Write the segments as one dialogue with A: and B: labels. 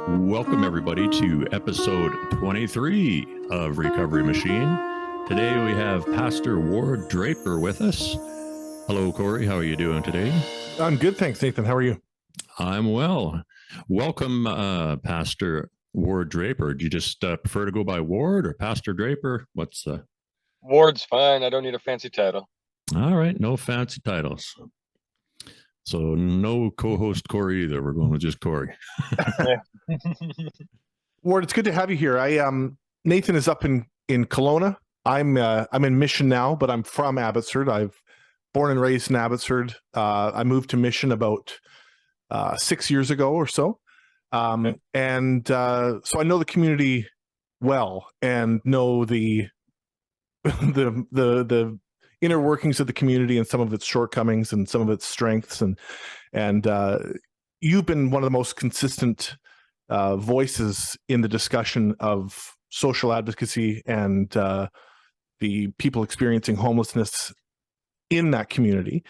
A: Welcome, everybody, to episode 23 of Recovery Machine. Today we have Pastor Ward Draper with us. Hello, Corey. How are you doing today?
B: I'm good, thanks, Nathan. How are you?
A: I'm well. Welcome, Pastor Ward Draper. Do you just prefer to go by Ward or Pastor Draper? What's
C: Ward's fine. I don't need a fancy title.
A: All right, no fancy titles. So no co-host Corey either. We're going with just Corey.
B: Ward, it's good to have you here. Nathan is up in Kelowna. I'm in Mission now, but I'm from Abbotsford. I've born and raised in Abbotsford. I moved to Mission about 6 years ago or so. So I know the community well and know the the inner workings of the community and some of its shortcomings and some of its strengths. And you've been one of the most consistent voices in the discussion of social advocacy and the people experiencing homelessness in that community,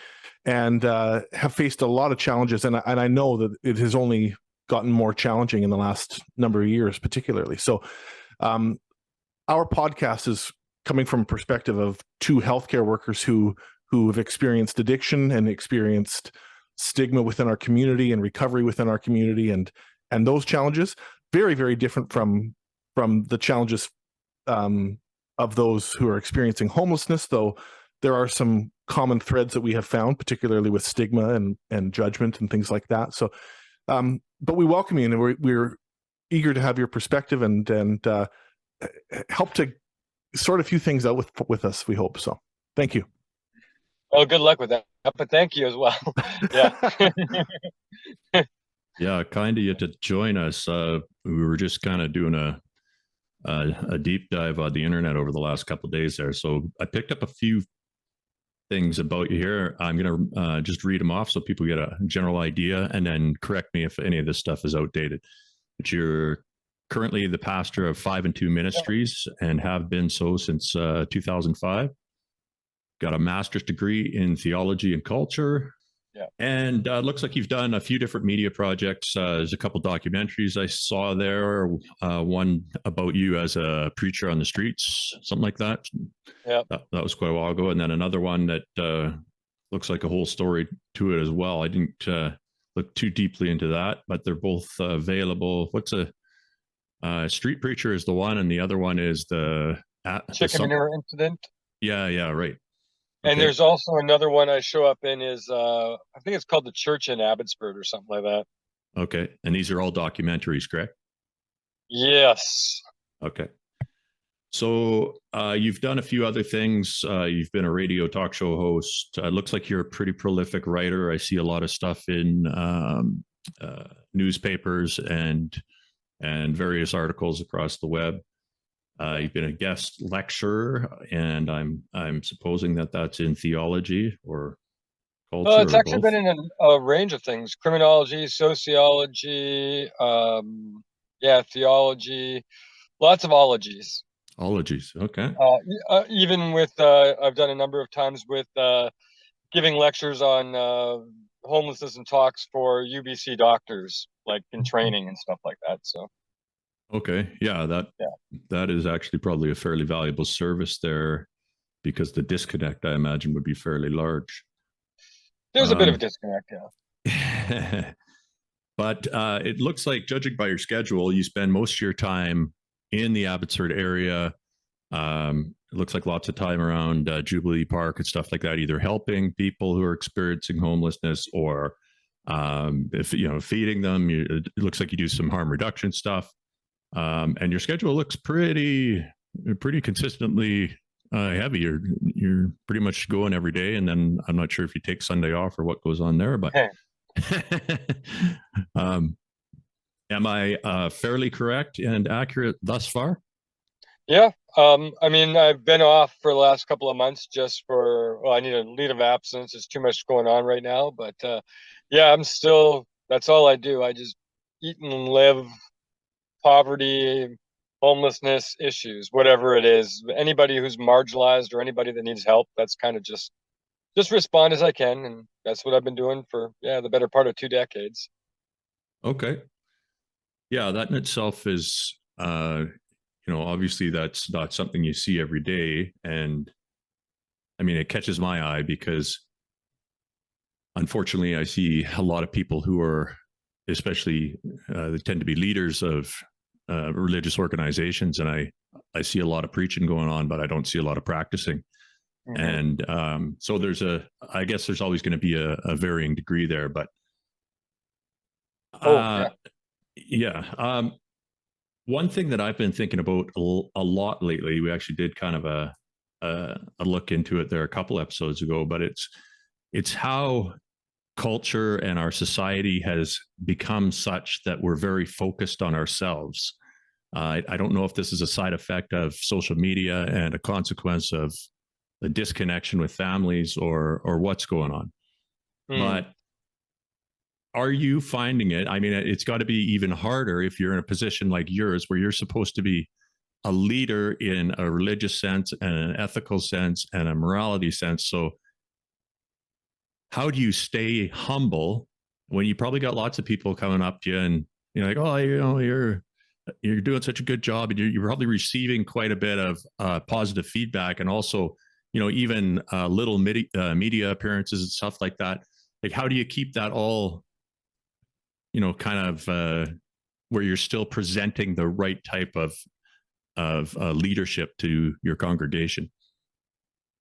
B: and have faced a lot of challenges. And I know that it has only gotten more challenging in the last number of years, particularly. So our podcast is coming from a perspective of two healthcare workers who have experienced addiction and experienced stigma within our community and recovery within our community, and those challenges very, very different from the challenges of those who are experiencing homelessness, though there are some common threads that we have found, particularly with stigma and judgment and things like that. So but we welcome you, and we're eager to have your perspective and help to sort a few things out with us, we hope. So thank you.
C: Well, good luck with that, but thank you as well. Yeah.
A: Yeah, kind of you to join us. We were just kind of doing a deep dive on the internet over the last couple of days there. So I picked up a few things about you here. I'm going to just read them off so people get a general idea, and then correct me if any of this stuff is outdated. But you're currently the pastor of 5 and 2 Ministries and have been so since 2005. Got a master's degree in theology and culture.
C: Yeah.
A: And looks like you've done a few different media projects. There's a couple documentaries I saw there. One about you as a preacher on the streets, something like that.
C: Yeah.
A: That was quite a while ago. And then another one that looks like a whole story to it as well. I didn't look too deeply into that, but they're both available. What's a street preacher is the one, and the other one is the
C: chicken manure incident.
A: Yeah, right.
C: And there's also another one I show up in is I think it's called The Church in Abbotsford or something like that.
A: Okay. And these are all documentaries, correct?
C: Yes.
A: Okay. So you've done a few other things. You've been a radio talk show host. It looks like you're a pretty prolific writer. I see a lot of stuff in newspapers and various articles across the web. You've been a guest lecturer, and I'm supposing that that's in theology or culture.
C: Well, it's actually been in a range of things: criminology, sociology, theology, lots of ologies.
A: Ologies, okay.
C: Even with I've done a number of times with giving lectures on homelessness and talks for UBC doctors, like in training and stuff like that. So.
A: Okay. Yeah, that is actually probably a fairly valuable service there, because the disconnect, I imagine, would be fairly large.
C: There's a bit of a disconnect,
A: yeah. But it looks like, judging by your schedule, you spend most of your time in the Abbotsford area. It looks like lots of time around Jubilee Park and stuff like that, either helping people who are experiencing homelessness or feeding them. It looks like you do some harm reduction stuff. And your schedule looks pretty consistently heavy. You're pretty much going every day, and then I'm not sure if you take Sunday off or what goes on there. But am I fairly correct and accurate thus far?
C: Yeah. I mean, I've been off for the last couple of months just I need a leave of absence. There's too much going on right now. But yeah, I'm still. That's all I do. I just eat and live. Poverty, homelessness issues, whatever it is, anybody who's marginalized or anybody that needs help, that's kind of just respond as I can. And that's what I've been doing for, the better part of 2 decades.
A: Okay. Yeah, that in itself is, obviously that's not something you see every day. And I mean, it catches my eye because unfortunately I see a lot of people who are, especially, they tend to be leaders of religious organizations. And I see a lot of preaching going on, but I don't see a lot of practicing.
C: Hmm.
A: And so I guess there's always going to be a varying degree there, but
C: Oh
A: uh,
C: yeah.
A: yeah. One thing that I've been thinking about a lot lately, we actually did kind of a look into it there a couple episodes ago, but it's how culture and our society has become such that we're very focused on ourselves. I don't know if this is a side effect of social media and a consequence of the disconnection with families, or what's going on.
C: Hmm.
A: But are you finding it? I mean, it's got to be even harder if you're in a position like yours where you're supposed to be a leader in a religious sense and an ethical sense and a morality sense. So how do you stay humble when you probably got lots of people coming up to you and you're like, oh, you're doing such a good job, and you're probably receiving quite a bit of positive feedback, and also, even little media appearances and stuff like that. Like, how do you keep that all, kind of where you're still presenting the right type of leadership to your congregation?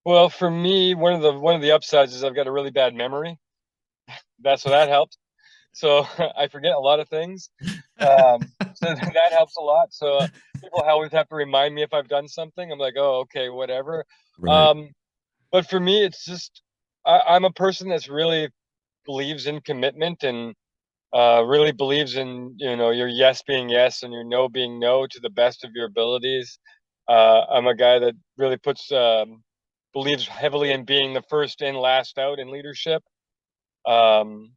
C: Well, for me, one of the upsides is I've got a really bad memory. That helps. So I forget a lot of things. So that helps a lot. So people always have to remind me if I've done something. I'm like, oh, okay, whatever.
A: Right.
C: Um, but for me, it's just I'm a person that's really believes in commitment and really believes in your yes being yes and your no being no to the best of your abilities. I'm a guy that really believes heavily in being the first in, last out in leadership. Um,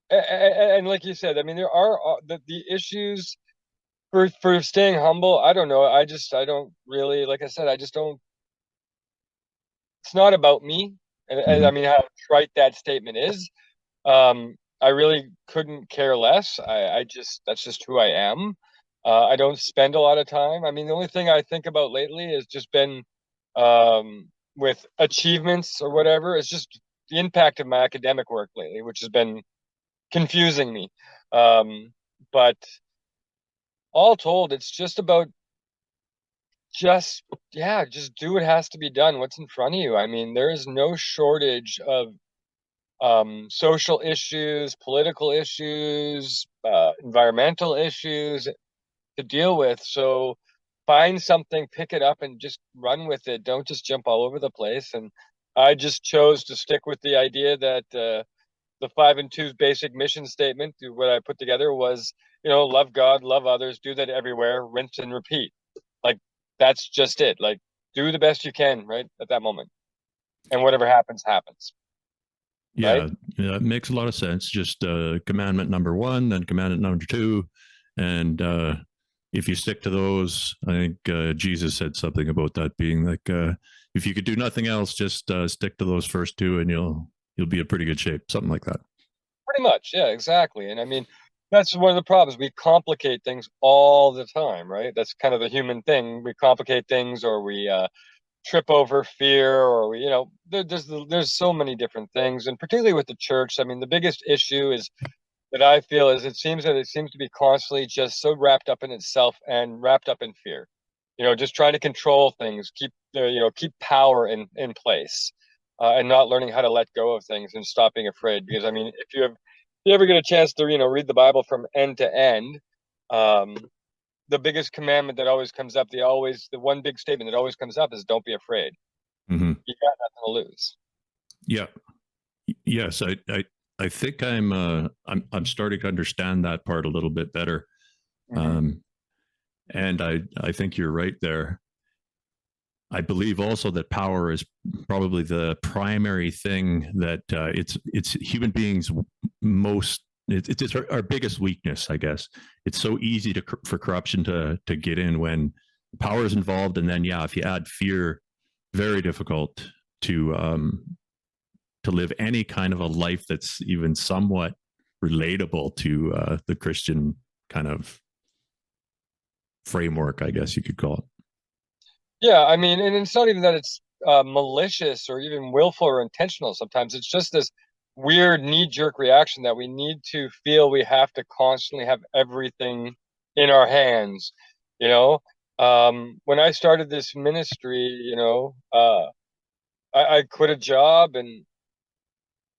C: and like you said, I mean, there are the issues for staying humble. I don't know. I don't really, like I said, I just don't. It's not about me. And
A: Mm-hmm.
C: I mean, how trite that statement is. I really couldn't care less. I just that's just who I am. I don't spend a lot of time. I mean, the only thing I think about lately has just been with achievements or whatever. It's just the impact of my academic work lately, which has been confusing me. Um, but all told, it's just about just yeah, just do what has to be done. What's in front of you. I mean, there is no shortage of social issues, political issues, environmental issues to deal with. So find something, pick it up, and just run with it. Don't just jump all over the place. And I just chose to stick with the idea that the 5 and 2's basic mission statement, what I put together was, love God, love others, do that everywhere, rinse and repeat. Like that's just it. Like do the best you can, right at that moment, and whatever happens, happens, right?
A: Yeah, yeah, it makes a lot of sense. Just commandment number one, then commandment number two, and if you stick to those, I think Jesus said something about that being like, if you could do nothing else, just stick to those first two, and you'll be in pretty good shape. Something like that.
C: Pretty much, yeah, exactly. And I mean, that's one of the problems. We complicate things all the time, right? That's kind of the human thing. We complicate things, or we trip over fear, or there's so many different things, and particularly with the church. I mean, the biggest issue is that I feel is it seems to be constantly just so wrapped up in itself and wrapped up in fear. Just trying to control things, keep power in place, and not learning how to let go of things and stop being afraid. Because I mean, if you ever get a chance to read the Bible from end to end, um, the biggest commandment that always comes up, the one big statement that always comes up is don't be afraid.
A: Mm-hmm.
C: You got nothing to lose.
A: Yeah. Yes, I think I'm starting to understand that part a little bit better.
C: Hmm.
A: Um, and I think you're right there. I believe also that power is probably the primary thing that it's human beings most. It's our biggest weakness, I guess. It's so easy for corruption to get in when power is involved, and then yeah, if you add fear, very difficult to live any kind of a life that's even somewhat relatable to the Christian kind of framework, I guess you could call it.
C: Yeah, I mean, and it's not even that it's malicious or even willful or intentional. Sometimes it's just this weird knee-jerk reaction that we need to feel we have to constantly have everything in our hands. You know, when I started this ministry, I quit a job and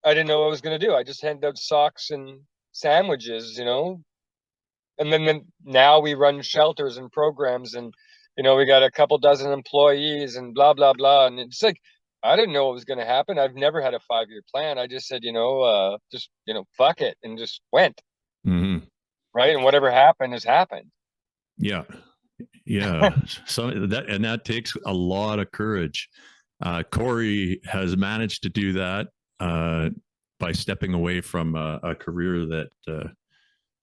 C: I didn't know what I was going to do. I just handed out socks and sandwiches, and then now we run shelters and programs, and we got a couple dozen employees and blah blah blah. And it's like I didn't know what was going to happen. I've never had a 5-year plan. I just said, fuck it, and just went.
A: Mm-hmm.
C: Right, and whatever happened has happened.
A: Yeah. So that takes a lot of courage. Corey has managed to do that by stepping away from a career that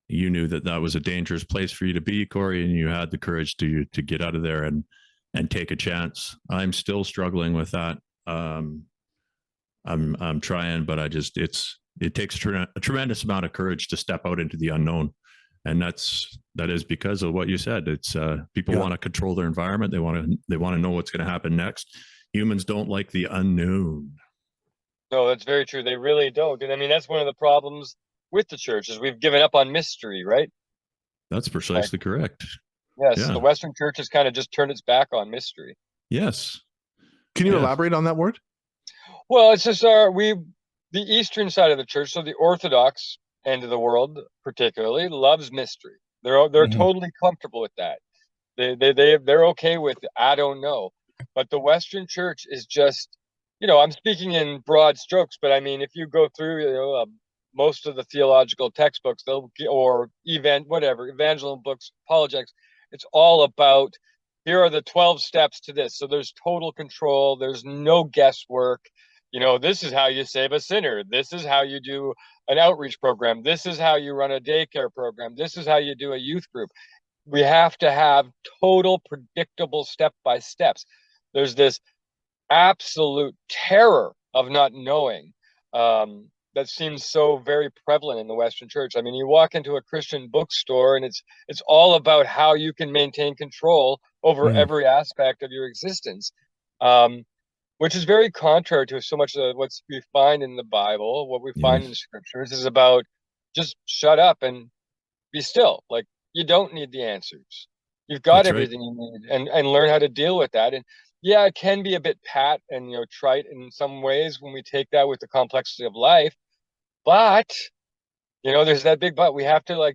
A: you knew that was a dangerous place for you to be, Corey, and you had the courage to get out of there and take a chance. I'm still struggling with that. I'm trying, but it takes a tremendous amount of courage to step out into the unknown. And that is because of what you said. It's people want to control their environment. They want to know what's going to happen next. Humans don't like the unknown.
C: No, that's very true. They really don't. And I mean, that's one of the problems with the church is we've given up on mystery, right?
A: That's precisely correct.
C: Yes,
A: Yeah.
C: the Western church has kind of just turned its back on mystery.
A: Yes.
B: Can you elaborate on that word?
C: Well, it's just the Eastern side of the church, so the Orthodox end of the world particularly loves mystery. They're totally comfortable with that. They're okay with it. I don't know. But the Western church is just, I'm speaking in broad strokes, but I mean, if you go through, most of the theological textbooks, evangelism books, apologetics, it's all about, here are the 12 steps to this. So there's total control. There's no guesswork. This is how you save a sinner. This is how you do an outreach program. This is how you run a daycare program. This is how you do a youth group. We have to have total predictable step by steps. There's this absolute terror of not knowing that seems so very prevalent in the Western church. I mean, you walk into a Christian bookstore and it's all about how you can maintain control over every aspect of your existence, which is very contrary to so much of what we find in the Bible. What we find in the scriptures is about just shut up and be still. Like, you don't need the answers. You've got everything you need, and learn how to deal with that. And yeah, it can be a bit pat and trite in some ways when we take that with the complexity of life. But there's that big but. We have to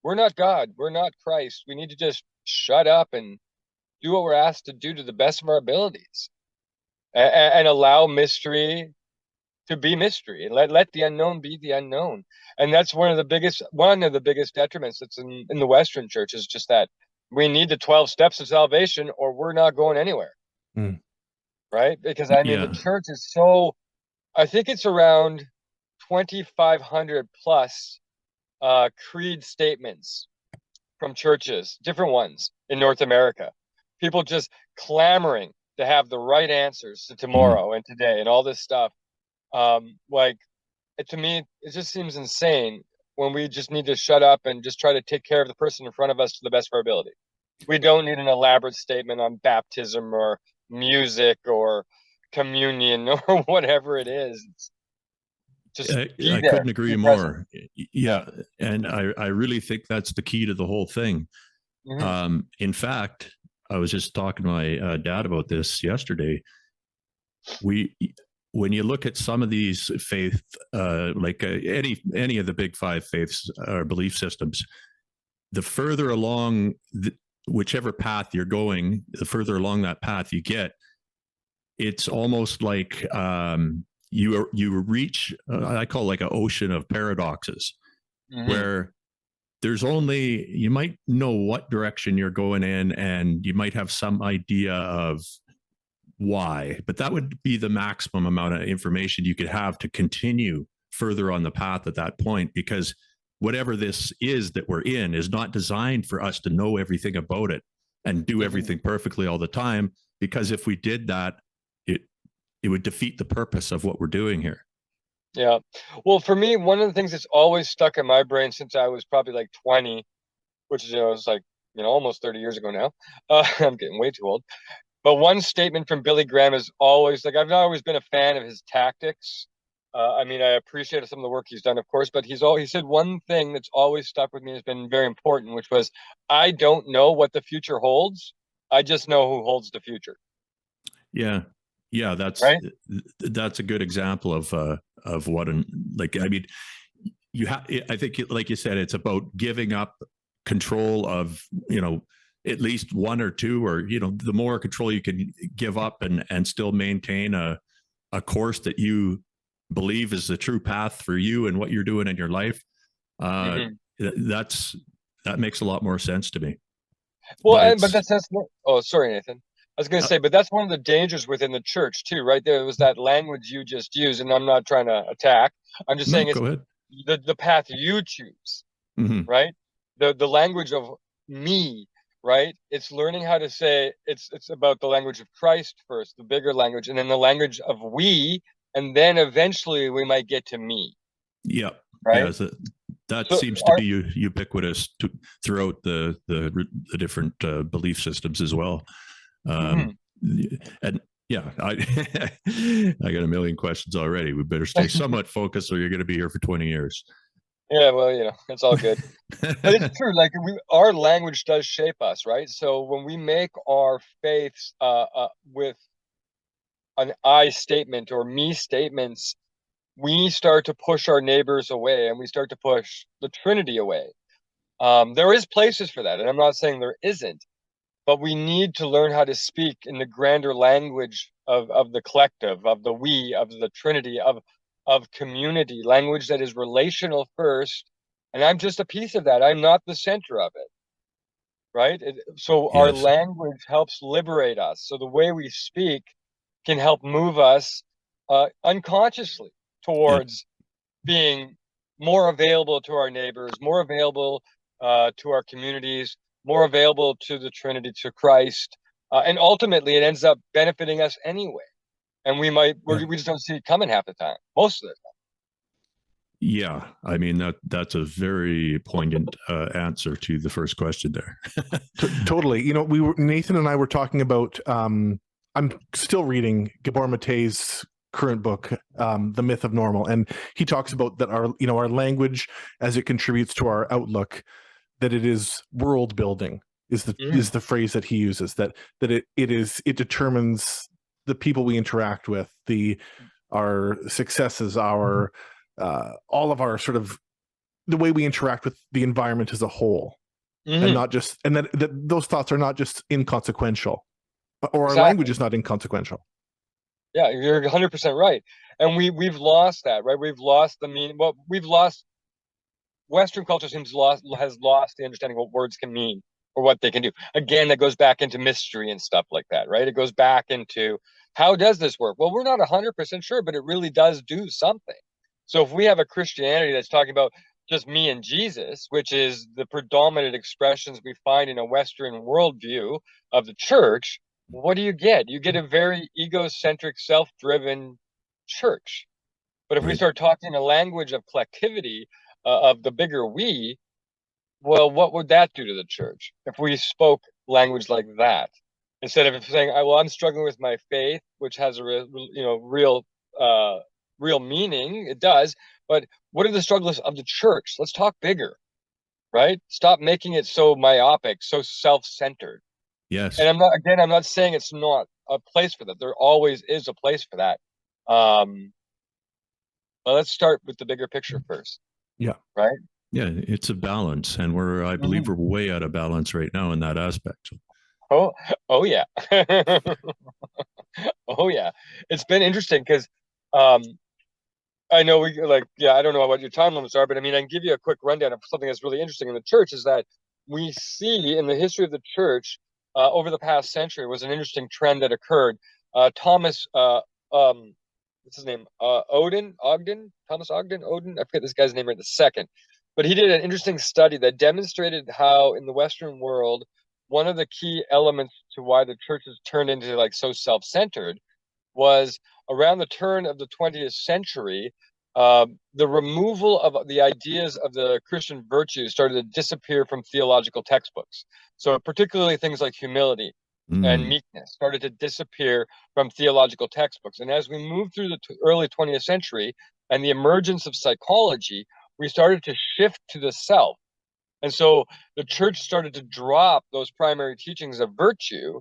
C: we're not God, we're not Christ. We need to just shut up and do what we're asked to do to the best of our abilities, and allow mystery to be mystery, and let the unknown be the unknown. And that's one of the biggest detriments that's in the Western church, is just that we need the 12 steps of salvation or we're not going anywhere. Right? Because I mean, the church is I think it's around 2,500 plus creed statements from churches, different ones in North America. People just clamoring to have the right answers to tomorrow and today and all this stuff. To me, it just seems insane when we just need to shut up and just try to take care of the person in front of us to the best of our ability. We don't need an elaborate statement on baptism or music or communion or whatever it is. Just
A: I couldn't agree more. Yeah. And I really think that's the key to the whole thing. In fact, I was just talking to my dad about this yesterday. When you look at some of these faith, any of the big five faiths or belief systems, the further along whichever path you're going, the further along that path you get, it's almost like you reach, I call it like an ocean of paradoxes, where you might know what direction you're going in, and you might have some idea of why, but that would be the maximum amount of information you could have to continue further on the path at that point, because whatever this is that we're in is not designed for us to know everything about it and do everything perfectly all the time, because if we did that, it would defeat the purpose of what we're doing here.
C: Yeah. Well, for me, one of the things that's always stuck in my brain since I was probably like 20 which is, it's like, almost 30 years ago now. I'm getting way too old. But one statement from Billy Graham is always like, I've not always been a fan of his tactics. I mean, I appreciate some of the work he's done, of course, but he said one thing that's always stuck with me, has been very important, which was, I don't know what the future holds. I just know who holds the future.
A: Yeah. Yeah,
C: Right.
A: that's a good example of what like, I mean, I think, like you said, it's about giving up control of, at least one or two, or, the more control you can give up and still maintain a course that you believe is the true path for you and what you're doing in your life. That makes a lot more sense to me.
C: Well, but that's oh, sorry, Nathan. I was going to say, but that's one of the dangers within the church too, right? There was that language you just used, and I'm not trying to attack. I'm just saying it's
A: go ahead.
C: The path you choose, right? The language of me, right? It's learning how to say it's about the language of Christ first, the bigger language, and then the language of we, and then eventually we might get to me.
A: Yeah.
C: Right.
A: Yeah, that seems to be ubiquitous throughout the different belief systems as well. And yeah, I got a million questions already. We better stay somewhat focused, or you're going to be here for 20 years.
C: Yeah, well, it's all good. But it's true. Like our language does shape us, right? So when we make our faiths with an I statement or me statements, we start to push our neighbors away, and we start to push the Trinity away. There is places for that, and I'm not saying there isn't, but we need to learn how to speak in the grander language of the collective, of the we, of the Trinity, of community, language that is relational first. And I'm just a piece of that. I'm not the center of it. Right. So our language helps liberate us. So the way we speak can help move us unconsciously towards being more available to our neighbors, more available to our communities, more available to the Trinity, to Christ. And ultimately, it ends up benefiting us anyway. And we just don't see it coming half the time, most of the time.
A: Yeah, I mean that's a very poignant answer to the first question there.
B: Totally. Nathan and I were talking about. I'm still reading Gabor Mate's current book, The Myth of Normal, and he talks about that our language, as it contributes to our outlook, that it is world building is the phrase that he uses, that it determines the people we interact with, our successes, our all of our sort of the way we interact with the environment as a whole, and not just, and that those thoughts are not just inconsequential, or our language is not inconsequential.
C: Yeah, you're 100% right. And we've lost that, right? We've lost the meaning. Well, Western culture has lost the understanding what words can mean or what they can do. Again, that goes back into mystery and stuff like that, right? It goes back into, how does this work? Well, we're not 100% sure, but it really does do something. So if we have a Christianity that's talking about just me and Jesus, which is the predominant expressions we find in a Western worldview of the church, what do you get? You get a very egocentric, self-driven church. But if we start talking a language of collectivity, of the bigger we, well, what would that do to the church if we spoke language like that? Instead of saying, well, I'm struggling with my faith, which has a real meaning. It does. But what are the struggles of the church? Let's talk bigger, right? Stop making it so myopic, so self-centered.
A: Yes.
C: And I'm not saying it's not a place for that. There always is a place for that. But let's start with the bigger picture first.
B: Yeah.
C: Right.
A: Yeah, it's a balance, and I believe we're way out of balance right now in that aspect.
C: Oh yeah. Oh yeah. It's been interesting because I know I don't know what your time limits are, but I mean, I can give you a quick rundown of something that's really interesting in the church. Is that we see in the history of the church over the past century was an interesting trend that occurred. Thomas, what's his name? Thomas Ogden. I forget this guy's name right the second, but he did an interesting study that demonstrated how in the Western world, one of the key elements to why the church has turned into so self-centered was around the turn of the 20th century. the removal of the ideas of the Christian virtues started to disappear from theological textbooks. So particularly things like humility and meekness started to disappear from theological textbooks. And as we moved through the early 20th century and the emergence of psychology, we started to shift to the self. And so the church started to drop those primary teachings of virtue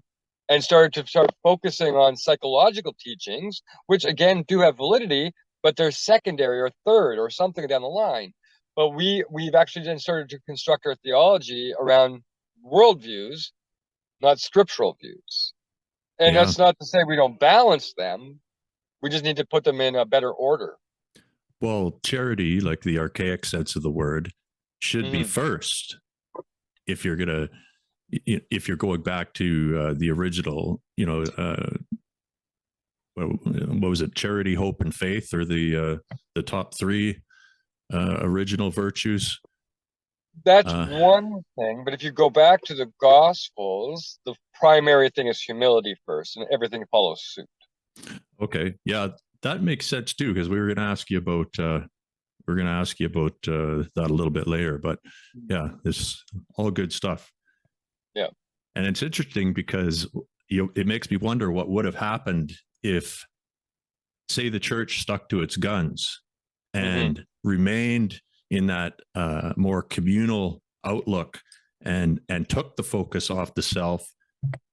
C: and started to start focusing on psychological teachings, which again do have validity, but they're secondary or third or something down the line. But we've actually then started to construct our theology around worldviews, not scriptural views. And
A: Yeah.
C: that's not to say we don't balance them. We just need to put them in a better order.
A: Well, charity, like the archaic sense of the word, should be
C: Mhm.
A: first if you're gonna if you're going back to the original, what was it, charity, hope, and faith, or the top three original virtues.
C: That's one thing, but if you go back to the Gospels, the primary thing is humility first, and everything follows suit.
A: Okay, yeah, that makes sense too, because we were going to ask you about that a little bit later. But yeah, this all good stuff.
C: Yeah,
A: and it's interesting because it makes me wonder what would have happened if, say, the church stuck to its guns and remained in that more communal outlook and took the focus off the self.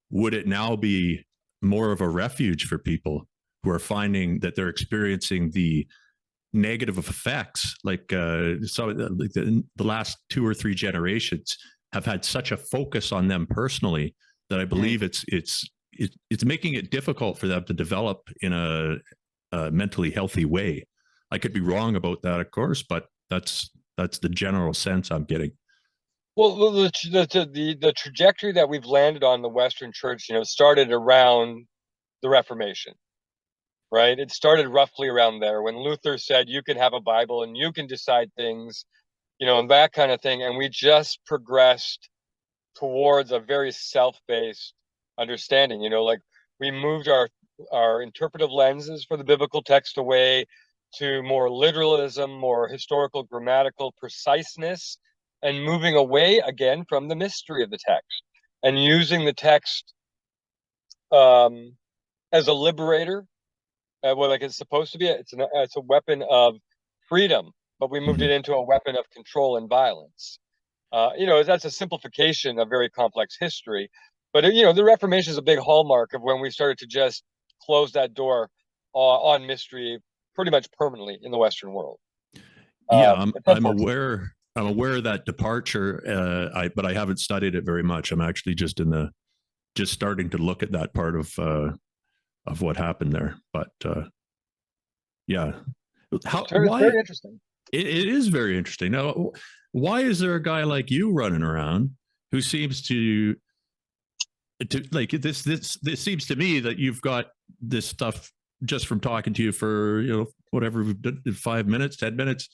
A: Would it now be more of a refuge for people who are finding that they're experiencing the negative effects, like the last 2 or 3 generations have had such a focus on them personally that I believe it's making it difficult for them to develop in a mentally healthy way. I could be wrong about that, of course, but that's the general sense I'm getting.
C: Well, the trajectory that we've landed on in the Western Church, started around the Reformation, right? It started roughly around there when Luther said you can have a Bible and you can decide things, and that kind of thing. And we just progressed towards a very self-based understanding. Like we moved our interpretive lenses for the biblical text away to more literalism, more historical grammatical preciseness, and moving away again from the mystery of the text and using the text as a liberator, like it's supposed to be. It's a weapon of freedom, but we moved it into a weapon of control and violence. That's a simplification of very complex history. But, the Reformation is a big hallmark of when we started to just close that door on mystery pretty much permanently in the Western world.
A: Yeah, I'm aware of that departure, but I haven't studied it very much. I'm actually just starting to look at that part of what happened there. But yeah,
C: it's very interesting.
A: It is very interesting. Now, why is there a guy like you running around who seems to like this? This seems to me that you've got this stuff just from talking to you for whatever, 5 minutes, 10 minutes.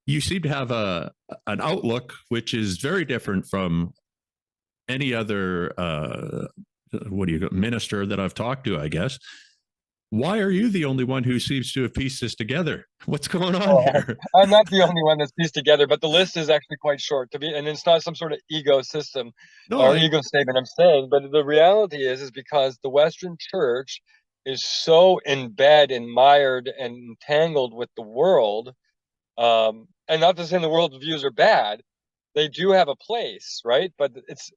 A: You seem to have an outlook which is very different from any other minister that I've talked to, I guess. Why are you the only one who seems to have pieced this together? What's going on here?
C: I'm not the only one that's pieced together, but the list is actually quite short and it's not some sort of ego system ego statement I'm saying. But the reality is because the Western Church is so in bed and mired and entangled with the world. And not to say the world's views are bad, they do have a place, right? But it's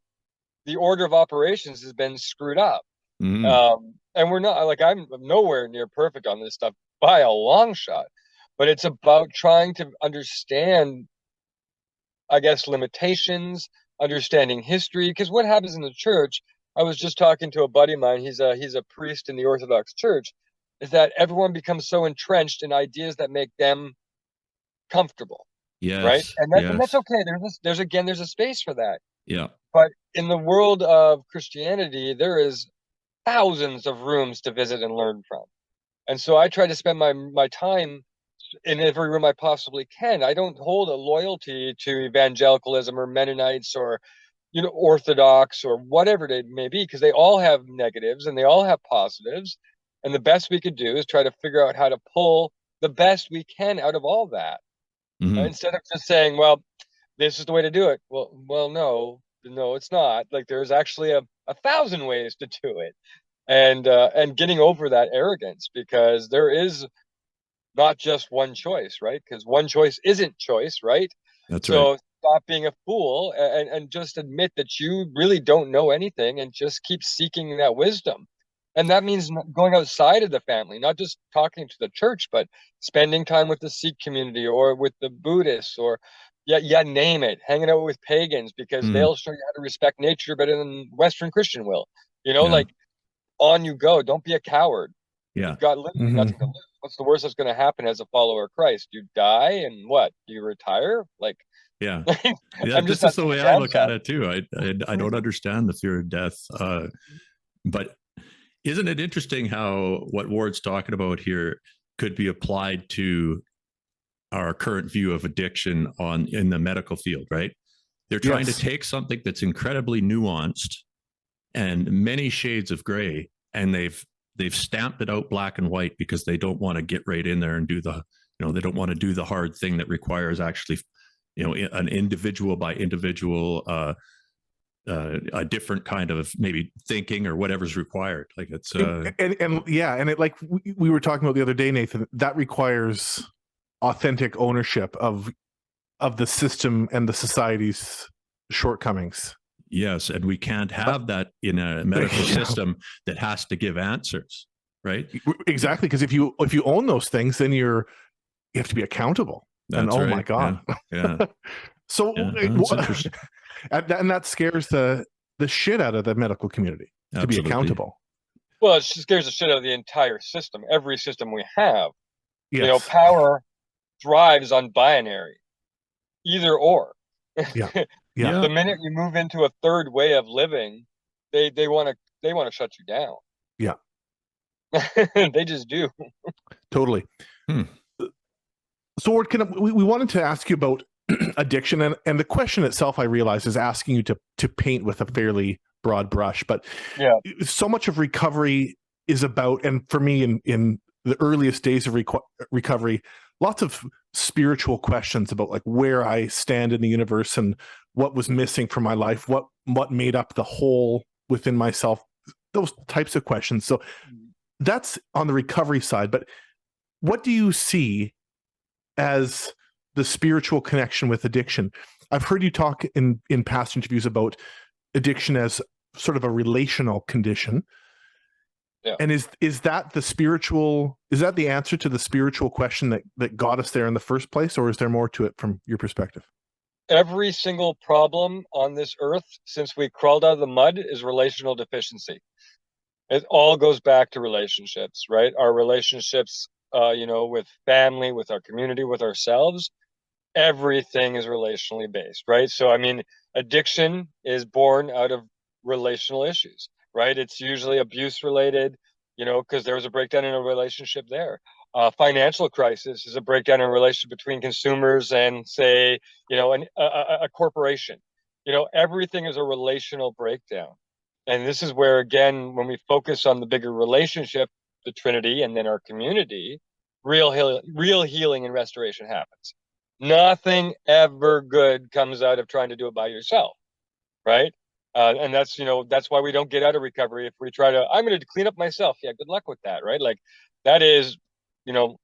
C: the order of operations has been screwed up. And we're not, like, I'm nowhere near perfect on this stuff by a long shot, but it's about trying to understand, I guess, limitations, understanding history. Because what happens in the church, I was just talking to a buddy of mine, he's a priest in the Orthodox Church, is that everyone becomes so entrenched in ideas that make them comfortable.
A: Yes.
C: Right. And that's okay. There's a space for that.
A: Yeah.
C: But in the world of Christianity, there is thousands of rooms to visit and learn from. And so I try to spend my time in every room I possibly can. I don't hold a loyalty to evangelicalism or Mennonites or, Orthodox or whatever they may be, because they all have negatives and they all have positives. And the best we could do is try to figure out how to pull the best we can out of all that.
A: Mhm.
C: Instead of just saying, well, this is the way to do it. Well, no, it's not. Like there's actually a thousand ways to do it. And getting over that arrogance, because there is not just one choice, right? Because one choice isn't choice, right?
A: That's right.
C: So stop being a fool and just admit that you really don't know anything and just keep seeking that wisdom. And that means going outside of the family, not just talking to the church, but spending time with the Sikh community or with the Buddhists, or name it, hanging out with pagans, because
A: Mm.
C: they'll show you how to respect nature better than Western Christian will.
A: Yeah.
C: Like on you go. Don't be a coward.
A: Yeah.
C: You've got literally nothing to lose. What's the worst that's going to happen as a follower of Christ? You die, and what? Do you retire? Like,
A: Yeah. Yeah.
C: I'm just
A: This
C: not
A: is the
C: seeing
A: way
C: the
A: I look at
C: downside.
A: it too. I don't understand the fear of death. But isn't it interesting how what Ward's talking about here could be applied to our current view of addiction in the medical field, right? They're trying to
B: Yes.
A: take something that's incredibly nuanced and many shades of gray, and they've stamped it out black and white because they don't want to get right in there and do the, they don't want to do the hard thing that requires actually, an individual by individual a different kind of maybe thinking or whatever's required. Like it's
B: and yeah, and it, like we were talking about the other day, Nathan, that requires authentic ownership of the system and the society's shortcomings.
A: yes, and we can't have that in a medical
B: Yeah.
A: system that has to give answers, right?
B: Exactly, because if you own those things, then you have to be accountable. And
A: That's
B: oh
A: right.
B: my god.
A: Yeah.
B: So
A: Yeah. That's interesting.
B: and that scares the shit out of the medical community to be
A: Absolutely.
B: accountable.
C: Well, it scares the shit out of the entire system, every system we have.
B: Yes.
C: Power thrives on binary, either or.
B: Yeah.
A: Yeah.
C: The minute you move into a third way of living, they want to shut you down.
B: Yeah.
C: They just do.
B: Totally. So Ward, we wanted to ask you about addiction, and the question itself, I realize, is asking you to paint with a fairly broad brush, but
C: Yeah.
B: so much of recovery is about, and for me in the earliest days of recovery, lots of spiritual questions about like where I stand in the universe and what was missing from my life, what made up the whole within myself, those types of questions. So that's on the recovery side, but what do you see as the spiritual connection with addiction? I've heard you talk in past interviews about addiction as sort of a relational condition.
C: Yeah.
B: And is that the answer to the spiritual question that got us there in the first place, or is there more to it from your perspective?
C: Every single problem on this earth since we crawled out of the mud is relational deficiency. It all goes back to relationships, right? Our relationships, with family, with our community, with ourselves. Everything is relationally based, right? So, I mean, addiction is born out of relational issues, right? It's usually abuse related, because there was a breakdown in a relationship there. Financial crisis is a breakdown in a relationship between consumers and, say, a corporation. Everything is a relational breakdown. And this is where, again, when we focus on the bigger relationship, the Trinity, and then our community, real healing and restoration happens. Nothing ever good comes out of trying to do it by yourself, right? And that's why we don't get out of recovery if we try to. I'm going to clean up myself. Yeah, good luck with that, right? Like that is,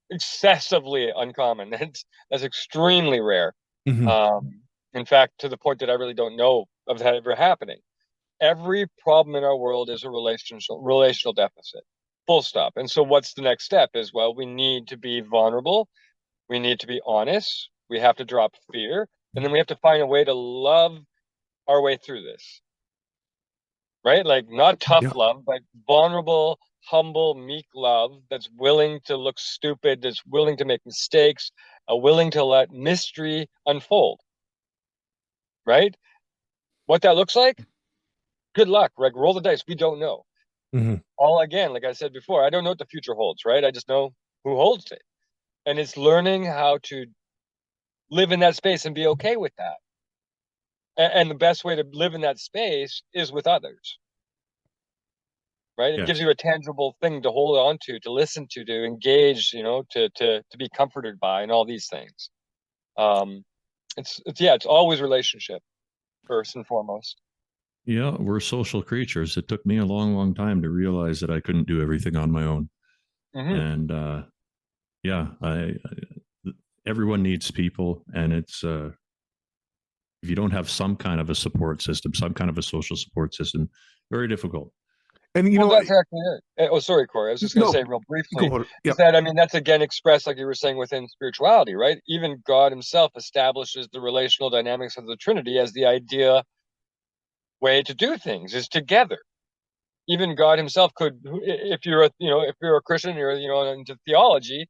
C: excessively uncommon. That's extremely rare.
B: Mm-hmm.
C: In fact, to the point that I really don't know of that ever happening. Every problem in our world is a relational deficit. Full stop. And so, what's the next step? Is, well, we need to be vulnerable. We need to be honest. We have to drop fear. And then we have to find a way to love our way through this. Right? Like not tough love, but vulnerable, humble, meek love that's willing to look stupid, that's willing to make mistakes, willing to let mystery unfold. Right? What that looks like? Good luck. Like roll the dice. We don't know.
B: Mm-hmm.
C: All again, like I said before, I don't know what the future holds, right? I just know who holds it. And it's learning how to live in that space and be okay with that. And the best way to live in that space is with others. right? It gives you a tangible thing to hold on to listen to engage, to be comforted by, and all these things. It's always relationship first and foremost.
A: Yeah, we're social creatures. It took me a long, long time to realize that I couldn't do everything on my own. And everyone needs people, and it's if you don't have some kind of a support system, some kind of a social support system, very difficult.
B: And
C: that's exactly it. Oh, sorry, Corey. I was just going to say real briefly is that, I mean, that's again expressed, like you were saying, within spirituality, right? Even God himself establishes the relational dynamics of the Trinity as the idea way to do things is together. Even God himself could, if you're a Christian, you're into theology,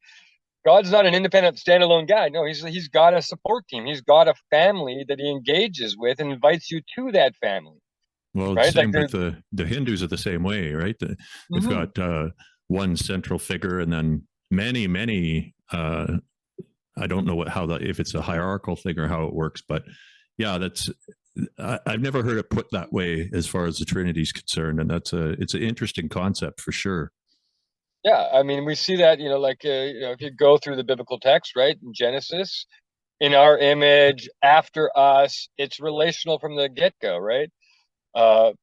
C: God's not an independent, standalone guy. No, he's got a support team. He's got a family that he engages with and invites you to that family.
A: Well,
C: right?
A: Same with the Hindus are the same way, right? They've got one central figure, and then many. I don't know if it's a hierarchical thing or how it works, but yeah, I've never heard it put that way as far as the Trinity is concerned, and it's an interesting concept for sure.
C: Yeah, I mean, we see that, if you go through the biblical text, right, in Genesis, in our image, after us, it's relational from the get-go, right? You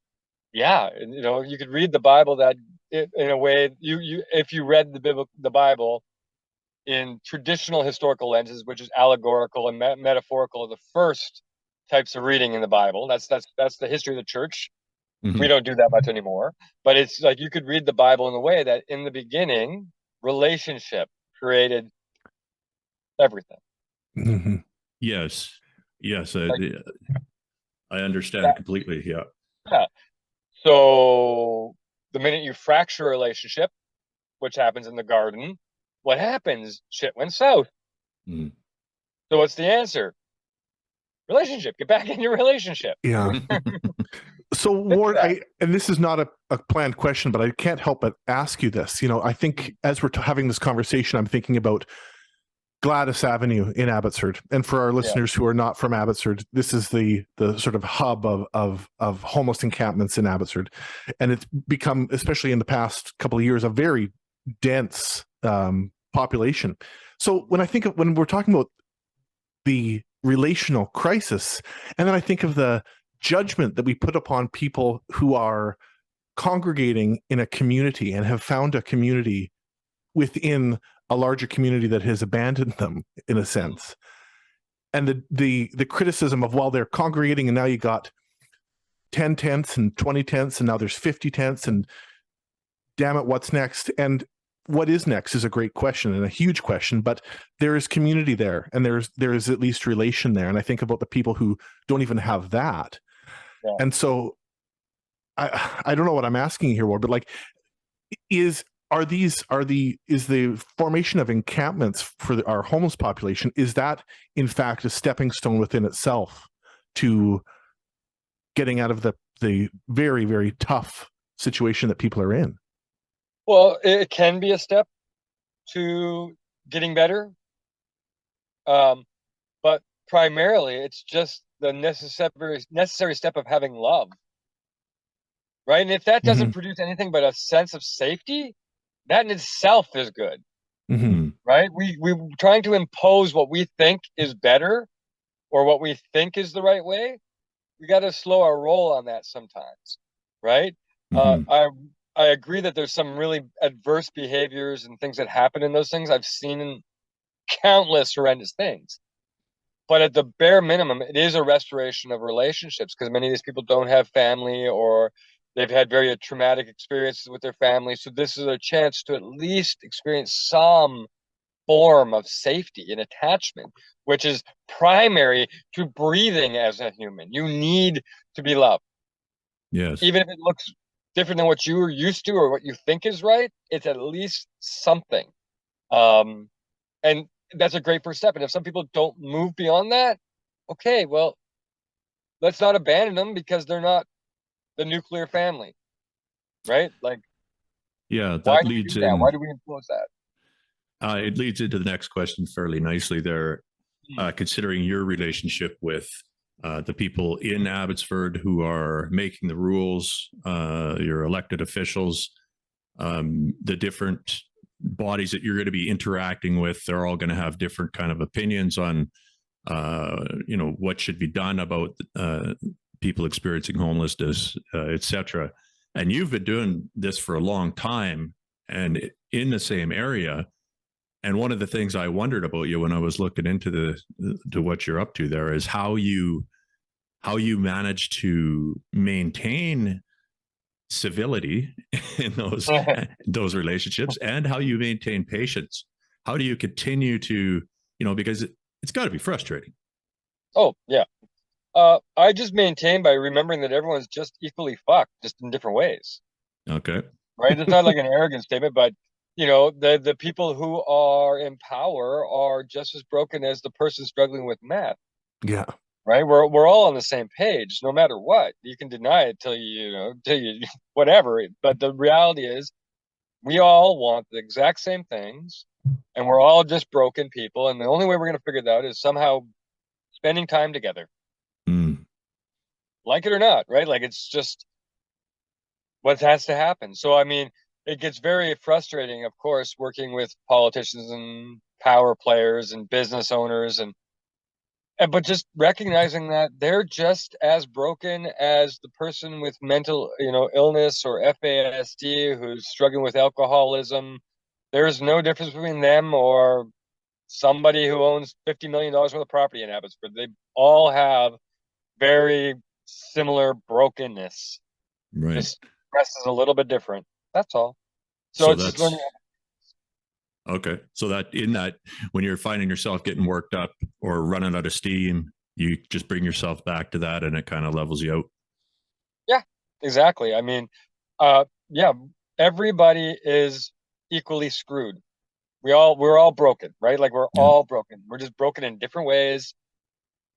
C: could read the Bible in a way, if you read the Bible in traditional historical lenses, which is allegorical and metaphorical, the first types of reading in the Bible. That's the history of the church. We don't do that much anymore, but it's like you could read the Bible in a way that in the beginning, relationship created everything.
A: Yes. I understand completely. Yeah.
C: So the minute you fracture a relationship, which happens in the garden, what happens? Shit went south. So what's the answer? Relationship. Get back in your relationship.
B: Yeah. So Ward, and this is not a planned question, but I can't help but ask you this. I think as we're having this conversation, I'm thinking about Gladys Avenue in Abbotsford. And for our listeners who are not from Abbotsford, this is the sort of hub of homeless encampments in Abbotsford. And it's become, especially in the past couple of years, a very dense population. So when we're talking about the relational crisis, and then I think of the judgment that we put upon people who are congregating in a community and have found a community within a larger community that has abandoned them, in a sense, and the criticism of, well, they're congregating and now you got 10 tents and 20 tents and now there's 50 tents, and damn it, what's next? And what is next is a great question and a huge question, but there is community there, and there is at least relation there. And I think about the people who don't even have that. And so I don't know what I'm asking here, Ward, but is the formation of encampments for our homeless population, is that in fact a stepping stone within itself to getting out of the very, very tough situation that people are in?
C: Well, it can be a step to getting better. But primarily it's just the necessary step of having love. Right? And if that doesn't produce anything but a sense of safety, that in itself is good. Right? We're trying to impose what we think is better or what we think is the right way. We got to slow our roll on that sometimes. Right? I agree that there's some really adverse behaviors and things that happen in those things. I've seen countless horrendous things. But at the bare minimum, it is a restoration of relationships, because many of these people don't have family, or they've had very traumatic experiences with their family. So this is a chance to at least experience some form of safety and attachment, which is primary to breathing as a human. You need to be loved.
A: Yes.
C: Even if it looks different than what you were used to or what you think is right, it's at least something. And that's a great first step. And if some people don't move beyond that, okay, well, let's not abandon them because they're not the nuclear family, right?
A: That leads in.
C: Why do we influence that?
A: It leads into the next question fairly nicely there, considering your relationship with the people in Abbotsford who are making the rules, your elected officials. the different bodies that you're going to be interacting with, they're all going to have different kind of opinions on, what should be done about people experiencing homelessness, etc. And you've been doing this for a long time and in the same area. And one of the things I wondered about you when I was looking into to what you're up to there is how you manage to maintain civility in those relationships, and how you maintain patience. How do you continue to, because it's got to be frustrating.
C: Oh yeah. I just maintain by remembering that everyone's just equally fucked, just in different ways.
A: Okay.
C: Right? It's not like an arrogant statement, but the people who are in power are just as broken as the person struggling with meth.
B: Yeah.
C: Right? We're all on the same page, no matter what. You can deny it till you whatever. But the reality is, we all want the exact same things, and we're all just broken people. And the only way we're going to figure that out is somehow spending time together, like it or not. Right? Like, it's just what has to happen. So, I mean, it gets very frustrating, of course, working with politicians and power players and business owners, but just recognizing that they're just as broken as the person with mental, illness or FASD who's struggling with alcoholism. There's no difference between them or somebody who owns $50 million worth of property in Abbotsford. They all have very similar brokenness.
A: Right.
C: Just expressed is a little bit different. That's all. So it's just learning.
A: Okay. So that when you're finding yourself getting worked up or running out of steam, you just bring yourself back to that and it kind of levels you out.
C: Yeah, exactly. I mean, yeah, everybody is equally screwed. We're all broken, right? Like, we're all broken. We're just broken in different ways.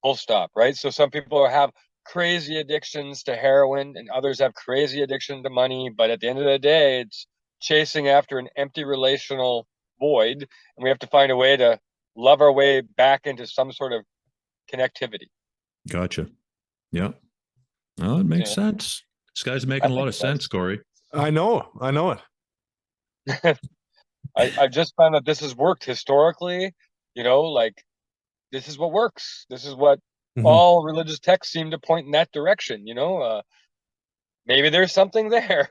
C: Full stop, right? So some people have crazy addictions to heroin and others have crazy addiction to money. But at the end of the day, it's chasing after an empty relational void. And we have to find a way to love our way back into some sort of connectivity.
A: Gotcha. Yeah. Oh, it makes sense. This guy's making a lot of sense, Corey.
B: I know it.
C: I've just found that this has worked historically, like, this is what works. This is what all religious texts seem to point in that direction, maybe there's something there,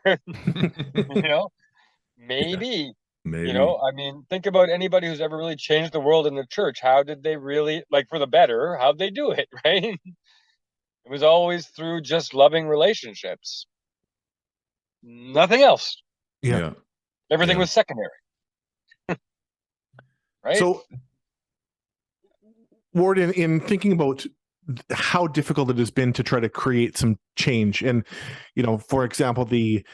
C: maybe,
A: Maybe.
C: I mean, think about anybody who's ever really changed the world in the church. How did they really, like, for the better, how'd they do it, right? It was always through just loving relationships. Nothing else.
B: Yeah.
C: Everything was secondary. Right?
B: So, Ward, in thinking about how difficult it has been to try to create some change, and for example, the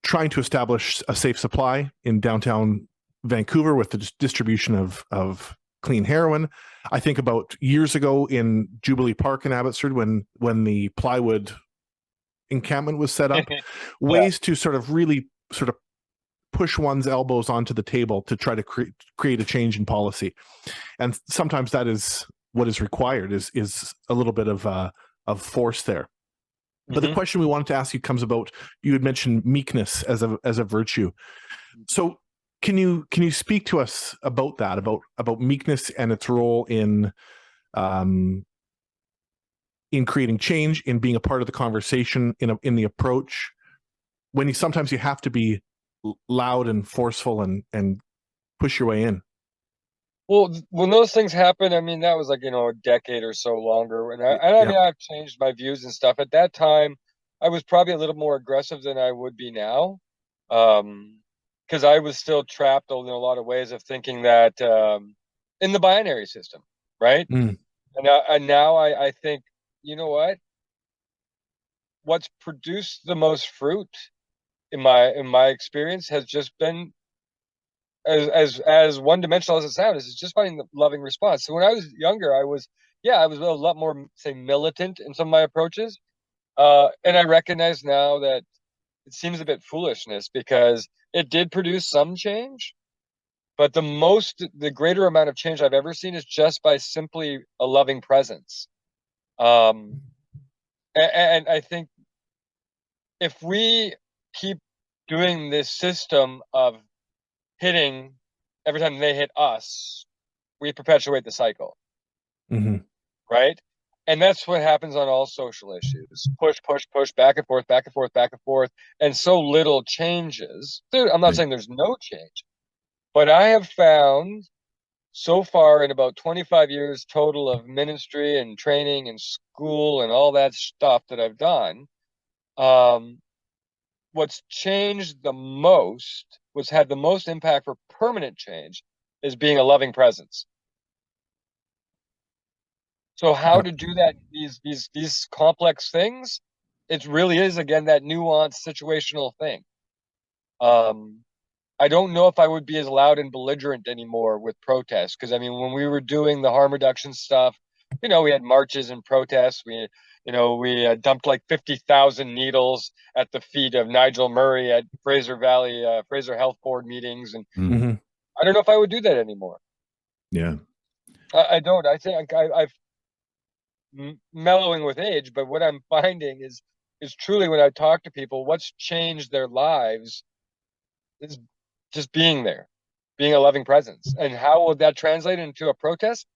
B: trying to establish a safe supply in downtown Vancouver with the distribution of clean heroin. I think about years ago in Jubilee Park in Abbotsford when the plywood encampment was set up, ways to sort of really sort of push one's elbows onto the table to try to create a change in policy. And sometimes that is what is required, is a little bit of force there. But the question we wanted to ask you comes about, you had mentioned meekness as a virtue. So can you speak to us about that, about meekness and its role in creating change, in being a part of the conversation, in the approach, when sometimes you have to be loud and forceful and push your way in?
C: Well, when those things happen, I mean, that was like, a decade or so longer. And I mean, I've changed my views and stuff. At that time, I was probably a little more aggressive than I would be now. Because I was still trapped in a lot of ways of thinking that in the binary system, right? And now I think, you know what? What's produced the most fruit in my experience has just been as one dimensional as it sounds, is just finding the loving response. So when I was younger, I was a lot more, say, militant in some of my approaches. And I recognize now that it seems a bit foolishness because it did produce some change, but the greater amount of change I've ever seen is just by simply a loving presence. And I think if we keep doing this system of hitting every time they hit us, we perpetuate the cycle.
B: Mm-hmm.
C: Right? And that's what happens on all social issues. Push, push, push, back and forth, back and forth, back and forth. And so little changes. Dude, I'm not
A: Right.
C: saying there's no change, but I have found so far in about 25 years total of ministry and training and school and all that stuff that I've done, what's changed the most, what's had the most impact for permanent change, is being a loving presence. So how to do that, these complex things, it really is, again, that nuanced situational thing. I don't know if I would be as loud and belligerent anymore with protests, because I mean, when we were doing the harm reduction stuff, we had marches and protests. We dumped like 50,000 needles at the feet of Nigel Murray at Fraser Valley, Fraser Health Board meetings, and
B: Mm-hmm.
C: I don't know if I would do that anymore.
A: Yeah.
C: I don't. I think I've mellowing with age, but what I'm finding is truly, when I talk to people, what's changed their lives is just being there, being a loving presence. And how will that translate into a protest?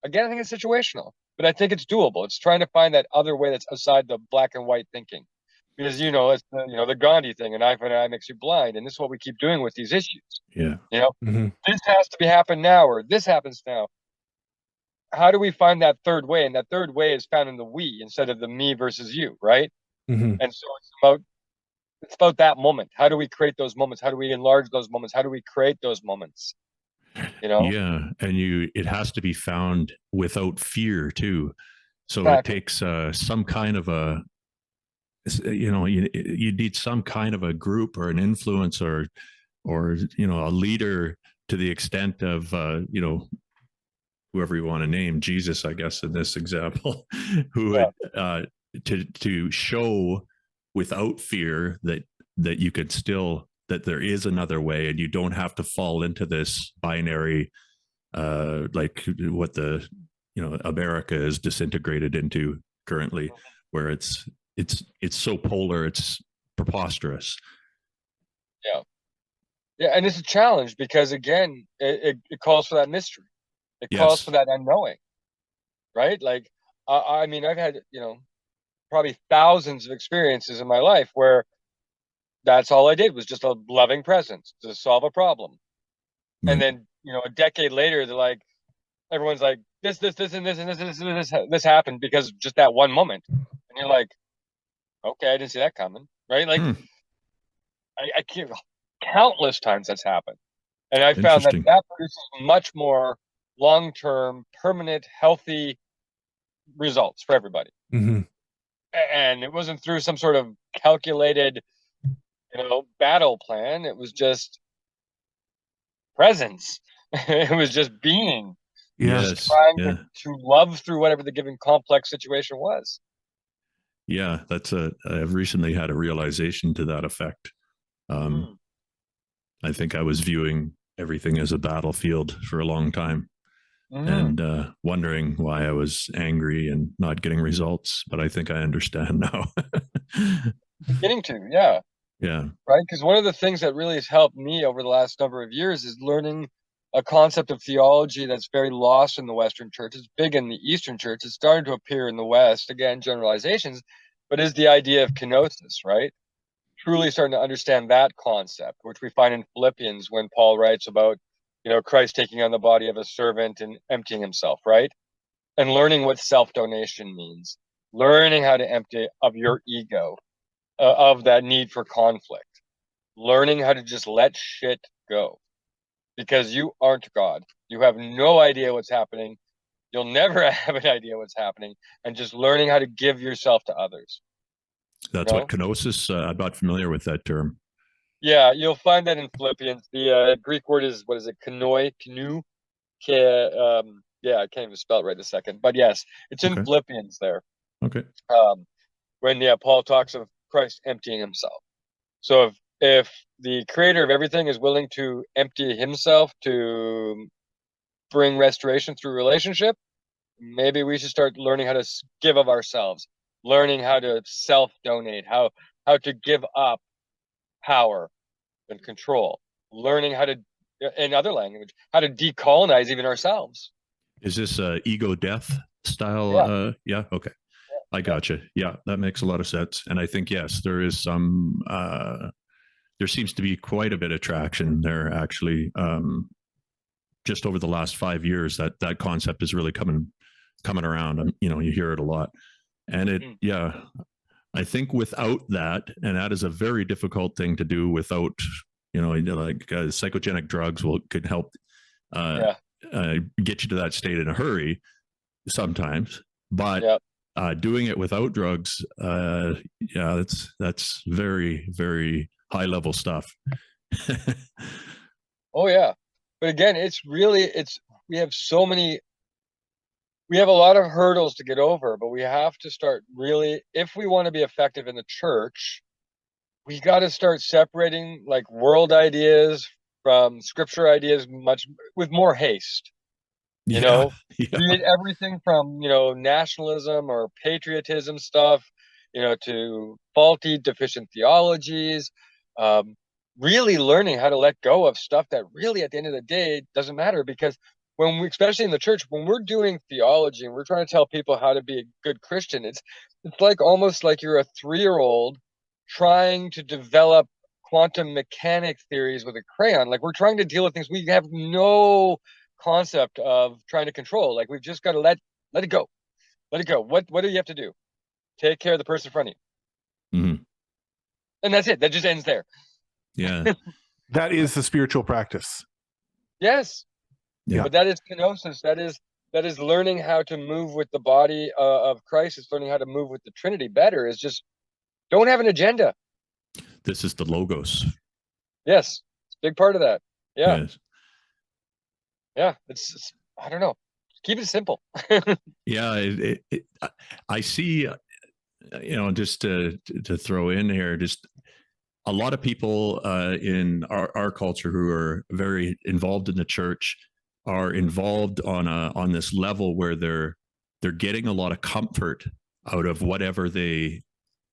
C: Again, I think it's situational, but I think it's doable. It's trying to find that other way that's outside the black and white thinking, because it's the Gandhi thing, an eye for an eye makes you blind, and this is what we keep doing with these issues.
A: Yeah.
B: Mm-hmm.
C: This has to be happen now, or this happens now. How do we find that third way? And that third way is found in the we instead of the me versus you, right?
B: Mm-hmm.
C: And so it's about that moment. How do we create those moments? How do we enlarge those moments? How do we create those moments?
A: Yeah. And it has to be found without fear too. So it
C: Exactly.
A: takes some kind of you need some kind of a group or an influence or a leader, to the extent of whoever you want to name, Jesus, I guess, in this example, who
C: Yeah.
A: would to show without fear that you could still, that there is another way, and you don't have to fall into this binary, like what the America is disintegrated into currently, where it's so polar, it's preposterous.
C: Yeah. Yeah. And it's a challenge because, again, it calls for that mystery. It calls for
A: Yes.
C: that unknowing, right? Like, I mean, I've had, probably thousands of experiences in my life where that's all I did was just a loving presence to solve a problem. And
A: Right.
C: then, a decade later, they're like, everyone's like, this, and this, and this, and this, and this happened because of just that one moment. And you're like, okay, I didn't see that coming, right? Like,
A: Hmm.
C: I can't, countless times that's happened. And I found that
A: Interesting.
C: that produces much more long-term, permanent, healthy results for everybody.
B: Mm-hmm.
C: And it wasn't through some sort of calculated, battle plan. It was just presence. It was just being,
B: Yeah.
C: just
A: Yes.
C: trying
A: Yeah.
C: to love through whatever the given complex situation was.
A: Yeah. I've recently had a realization to that effect.
C: Mm.
A: I think I was viewing everything as a battlefield for a long time,
C: Mm-hmm.
A: and wondering why I was angry and not getting results. But I think I understand now.
C: Beginning to, yeah.
A: Yeah.
C: Right? Because one of the things that really has helped me over the last number of years is learning a concept of theology that's very lost in the Western church. It's big in the Eastern church. It's starting to appear in the West, again, generalizations, but is the idea of kenosis, right? Truly starting to understand that concept, which we find in Philippians when Paul writes about, Christ taking on the body of a servant and emptying himself, right? And learning what self-donation means, learning how to empty of your ego, of that need for conflict, learning how to just let shit go because you aren't God. You have no idea what's happening. You'll never have an idea what's happening, and just learning how to give yourself to others.
A: That's what kenosis. I'm not familiar with that term.
C: Yeah, you'll find that in Philippians. The Greek word is, what is it? Kanoi, canoe. Yeah, I can't even spell it right this second, but yes, it's in
A: Okay.
C: Philippians there.
A: Okay.
C: When Paul talks of Christ emptying himself. So if the creator of everything is willing to empty himself to bring restoration through relationship, maybe we should start learning how to give of ourselves, learning how to self-donate, how to give up, power and control, learning how to, in other language, how to decolonize even ourselves.
A: Is this ego death style?
C: Yeah.
A: Yeah. Okay. I gotcha. Yeah, that makes a lot of sense. And I think, yes, there is some, there seems to be quite a bit of traction there, actually. Just over the last 5 years, that concept is really coming around. You know, you hear it a lot. And it, yeah, I think without that, and that is a very difficult thing to do without, you know, like psychogenic drugs could help get you to that state in a hurry sometimes, but doing it without drugs, yeah, that's very, very high level stuff.
C: Oh yeah, but again, we have so many, we have a lot of hurdles to get over, but we have to start really, if we want to be effective in the church, we got to start separating like world ideas from scripture ideas with more haste. You know, read everything from, you know, nationalism or patriotism stuff, you know, to faulty, deficient theologies, really learning how to let go of stuff that really at the end of the day doesn't matter. Because when we, especially in the church, when we're doing theology and we're trying to tell people how to be a good Christian, it's like almost like you're a 3-year-old trying to develop quantum mechanic theories with a crayon. Like, we're trying to deal with things we have no concept of trying to control. Like, we've just got to let it go. Let it go. What do you have to do? Take care of the person in front of you.
A: Mm-hmm.
C: And that's it. That just ends there.
A: Yeah.
B: That is the spiritual practice.
C: Yes.
A: Yeah.
C: But that is kenosis. That is learning how to move with the body of Christ. It's learning how to move with the Trinity better. Is just don't have an agenda.
A: This is the logos.
C: Yes. It's a big part of that. Yeah.
A: Yes.
C: Yeah. It's I don't know. Keep it simple.
A: Yeah. I see, you know, just to throw in here, just a lot of people in our culture who are very involved in the church are involved on this level where they're getting a lot of comfort out of whatever they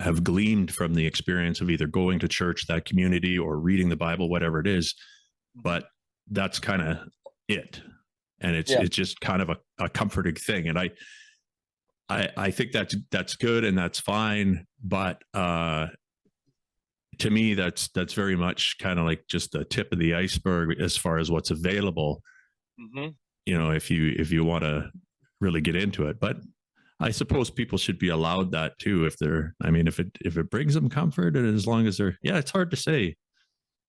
A: have gleaned from the experience of either going to church, that community, or reading the Bible, whatever it is. But that's kind of it. And it's just kind of a comforting thing. And I think that's good and that's fine. But to me, that's very much kind of like just the tip of the iceberg as far as what's available.
C: Mm-hmm.
A: You know, if you want to really get into it. But I suppose people should be allowed that too, if it brings them comfort, and as long as they're, it's hard to say.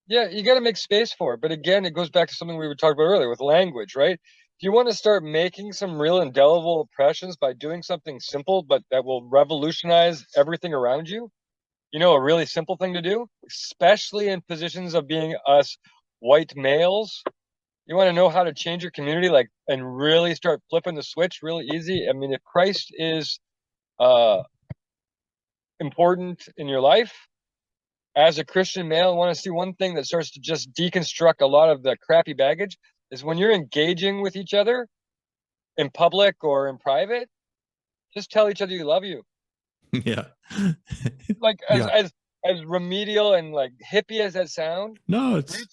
C: Yeah, you got to make space for it. But again, it goes back to something we were talking about earlier with language, right? If you want to start making some real indelible impressions by doing something simple, but that will revolutionize everything around you, you know, a really simple thing to do, especially in positions of being us white males. You want to know how to change your community, like, and really start flipping the switch really easy. I mean, if Christ is important in your life, as a Christian male, I want to see one thing that starts to just deconstruct a lot of the crappy baggage is when you're engaging with each other in public or in private, just tell each other you love you.
A: Yeah.
C: Like, as remedial and like hippie as that sound,
A: no, it's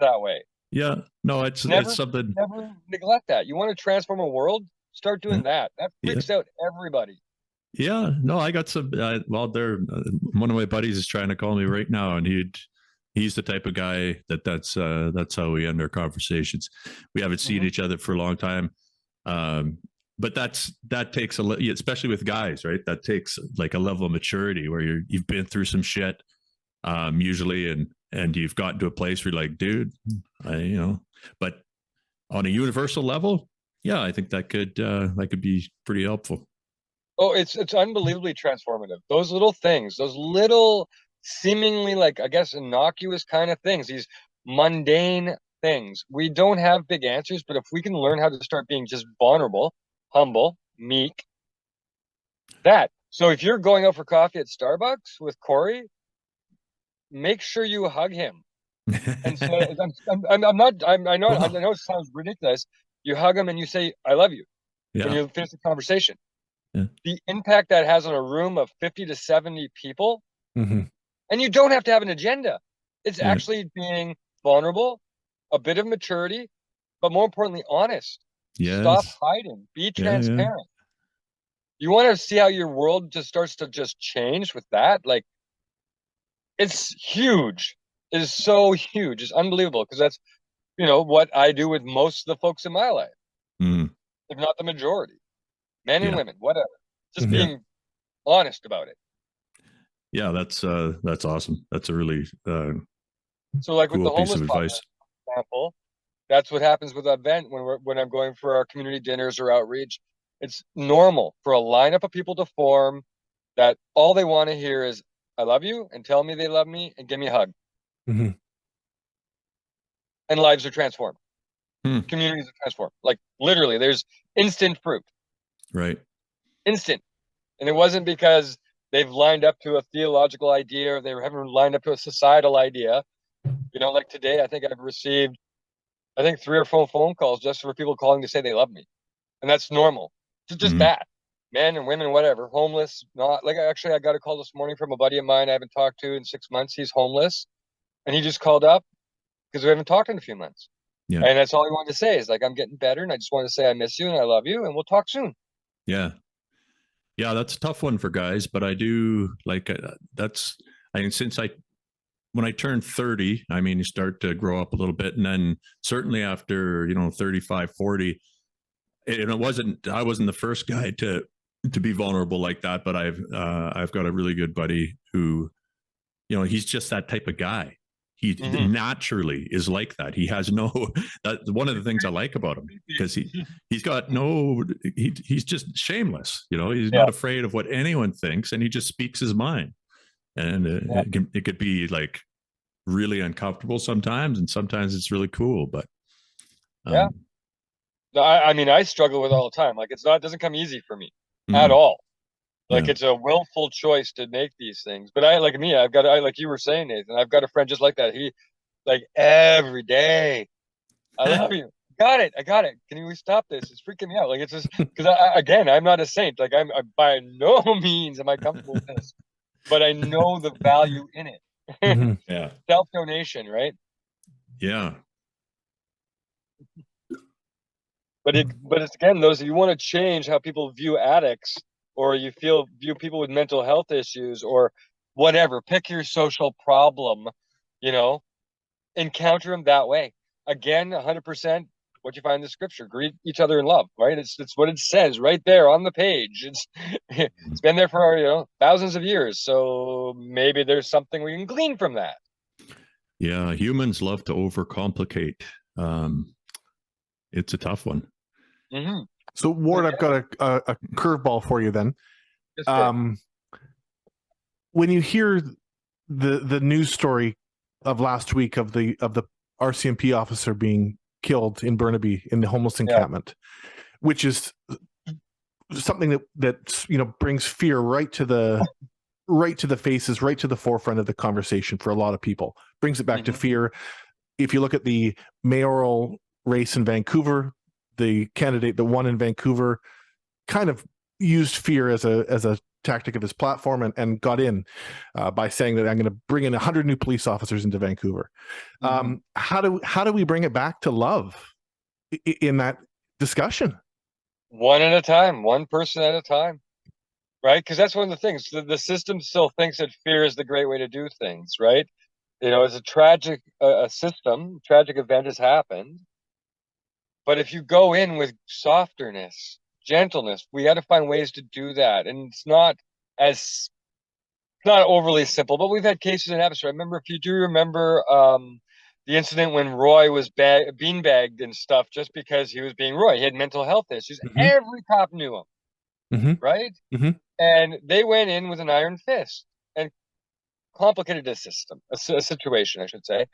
C: that way.
A: Yeah, no, it's something.
C: Never neglect that. You want to transform a world, start doing that. That freaks out everybody.
A: Yeah, no, I got some. Well, one of my buddies is trying to call me right now, and he's the type of guy that's how we end our conversations. We haven't seen each other for a long time, but that takes especially with guys, right? That takes like a level of maturity where you've been through some shit, usually, and you've gotten to a place where you're like, dude, but on a universal level, yeah, I think that could be pretty helpful.
C: Oh, it's unbelievably transformative. Those little things, those little seemingly, like, I guess, innocuous kind of things, these mundane things. We don't have big answers, but if we can learn how to start being just vulnerable, humble, meek, that. So if you're going out for coffee at Starbucks with Corey, make sure you hug him. And so I know it sounds ridiculous. You hug him and you say, I love you, when you finish the conversation. Yeah. The impact that has on a room of 50 to 70 people, and you don't have to have an agenda. It's
A: Yeah.
C: actually being vulnerable, a bit of maturity, but more importantly, honest. Stop
A: Yes.
C: hiding. Be
A: Yeah. Yeah.
C: transparent. You want to see how your world just starts to just change with that? Like, it's huge. It is so huge. It's unbelievable because that's, what I do with most of the folks in my life,
A: Mm.
C: if not the majority, men and
A: Yeah.
C: women, whatever. Just
B: Mhm.
C: being honest about it.
A: Yeah. That's awesome. That's a really
C: So, like with
A: cool
C: the
A: piece of
C: homeless
A: advice.
C: example, that's what happens with that event when I'm going for our community dinners or outreach. It's normal for a lineup of people to form that all they want to hear is "I love you" and tell me they love me and give me a hug,
B: Mhm.
C: and lives are transformed.
A: Hmm.
C: Communities are transformed. Like literally, there's instant fruit,
A: Right.
C: instant, and it wasn't because they've lined up to a theological idea or they haven't lined up to a societal idea. Like today, I think I've received, I think 3 or 4 phone calls just for people calling to say they love me. And that's normal. It's just
A: Mm.
C: that. Men and women, whatever, homeless, not like actually I got a call this morning from a buddy of mine I haven't talked to in 6 months. He's homeless and he just called up because we haven't talked in a few months.
A: Yeah.
C: And that's all he wanted to say is like, I'm getting better and I just want to say I miss you and I love you and we'll talk soon.
A: Yeah. Yeah. That's a tough one for guys, but I do like that's, I mean, when I turned 30, I mean, you start to grow up a little bit. And then certainly after, 35, 40, and I wasn't the first guy to be vulnerable like that, but I've got a really good buddy who, he's just that type of guy. He
C: Mm-hmm.
A: naturally is like that. He has no, that's one of the things I like about him because he's got no, he's just shameless. He's
C: Yeah.
A: not afraid of what anyone thinks and he just speaks his mind. And
C: Yeah.
A: it could be like really uncomfortable sometimes. And sometimes it's really cool, but,
C: Yeah.
A: um,
C: No, I mean, I struggle with it all the time. Like it doesn't come easy for me at
A: mm,
C: all. Like
A: yeah,
C: it's a willful choice to make these things. But like me, like you were saying, Nathan, I've got a friend just like that. He like every day, I love you. Got it. I got it. Can we stop this? It's freaking me out. Like it's just because again, I'm not a saint. Like I by no means am I comfortable with this, but I know the value in it.
B: Mhm.
A: yeah,
C: Self-donation, right?
A: yeah,
C: But it's again, those if you want to change how people view addicts, or view people with mental health issues, or whatever, pick your social problem, you know, encounter them that way. Again, 100%. What you find in the scripture, greet each other in love, right? It's what it says right there on the page. It's been there for thousands of years, so maybe there's something we can glean from that.
A: yeah. Humans love to overcomplicate. Um, it's a tough one.
C: Mm-hmm.
B: So, Ward, I've got a curveball for you then.
C: Yes, sir.
B: When you hear the news story of last week of the RCMP officer being killed in Burnaby in the homeless
C: Yeah.
B: encampment, which is something that brings fear right to the faces, right to the forefront of the conversation for a lot of people. Brings it back to
C: Mm-hmm.
B: fear. If you look at the mayoral race in Vancouver, the candidate that won in Vancouver kind of used fear as a tactic of his platform and got in by saying that I'm going to bring in 100 new police officers into Vancouver.
C: Mm-hmm.
B: How do we bring it back to love in that discussion?
C: One at a time, one person at a time, right? Because that's one of the things. The system still thinks that fear is the great way to do things, right? It's a tragic a system, tragic event has happened. But if you go in with softness, gentleness, we got to find ways to do that. And as it's not overly simple, but we've had cases in Abbotsford. I remember, if you do remember, the incident when Roy was beanbagged and stuff just because he was being Roy. He had mental health issues.
B: Mm-hmm.
C: Every cop knew him,
B: Mm-hmm.
C: right?
B: Mm-hmm.
C: And they went in with an iron fist and complicated a situation, I should say.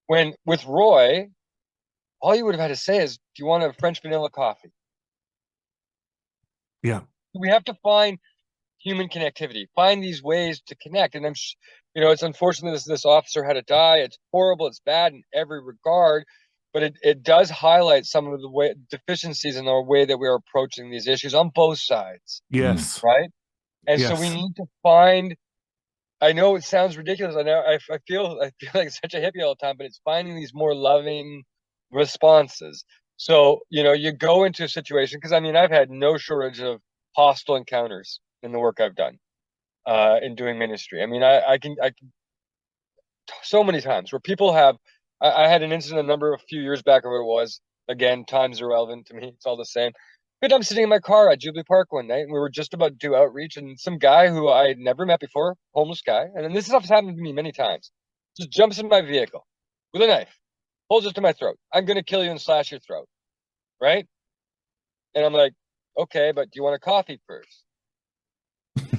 C: When with Roy, all you would have had to say is, "Do you want a French vanilla coffee?"
B: Yeah.
C: We have to find human connectivity, find these ways to connect. And it's unfortunate this officer had to die. It's horrible. It's bad in every regard, but it does highlight some of the deficiencies in our way that we are approaching these issues on both sides,
A: Mm.
B: Yes.
C: right? And so we
B: Yes.
C: need to find I know it sounds ridiculous. I feel like such a hippie all the time, but it's finding these more loving responses. So, you go into a situation, because I mean, I've had no shortage of hostile encounters in the work I've done in doing ministry. I mean, I can so many times where people have. I had an incident a few years back, or what it was. Again, time's irrelevant to me. It's all the same. But I'm sitting in my car at Jubilee Park one night, and we were just about to do outreach, and some guy who I had never met before, homeless guy, and then this stuff has happened to me many times, just jumps in my vehicle with a knife, holds it to my throat. I'm going to kill you and slash your throat, right? And I'm like, okay, but do you want a coffee first?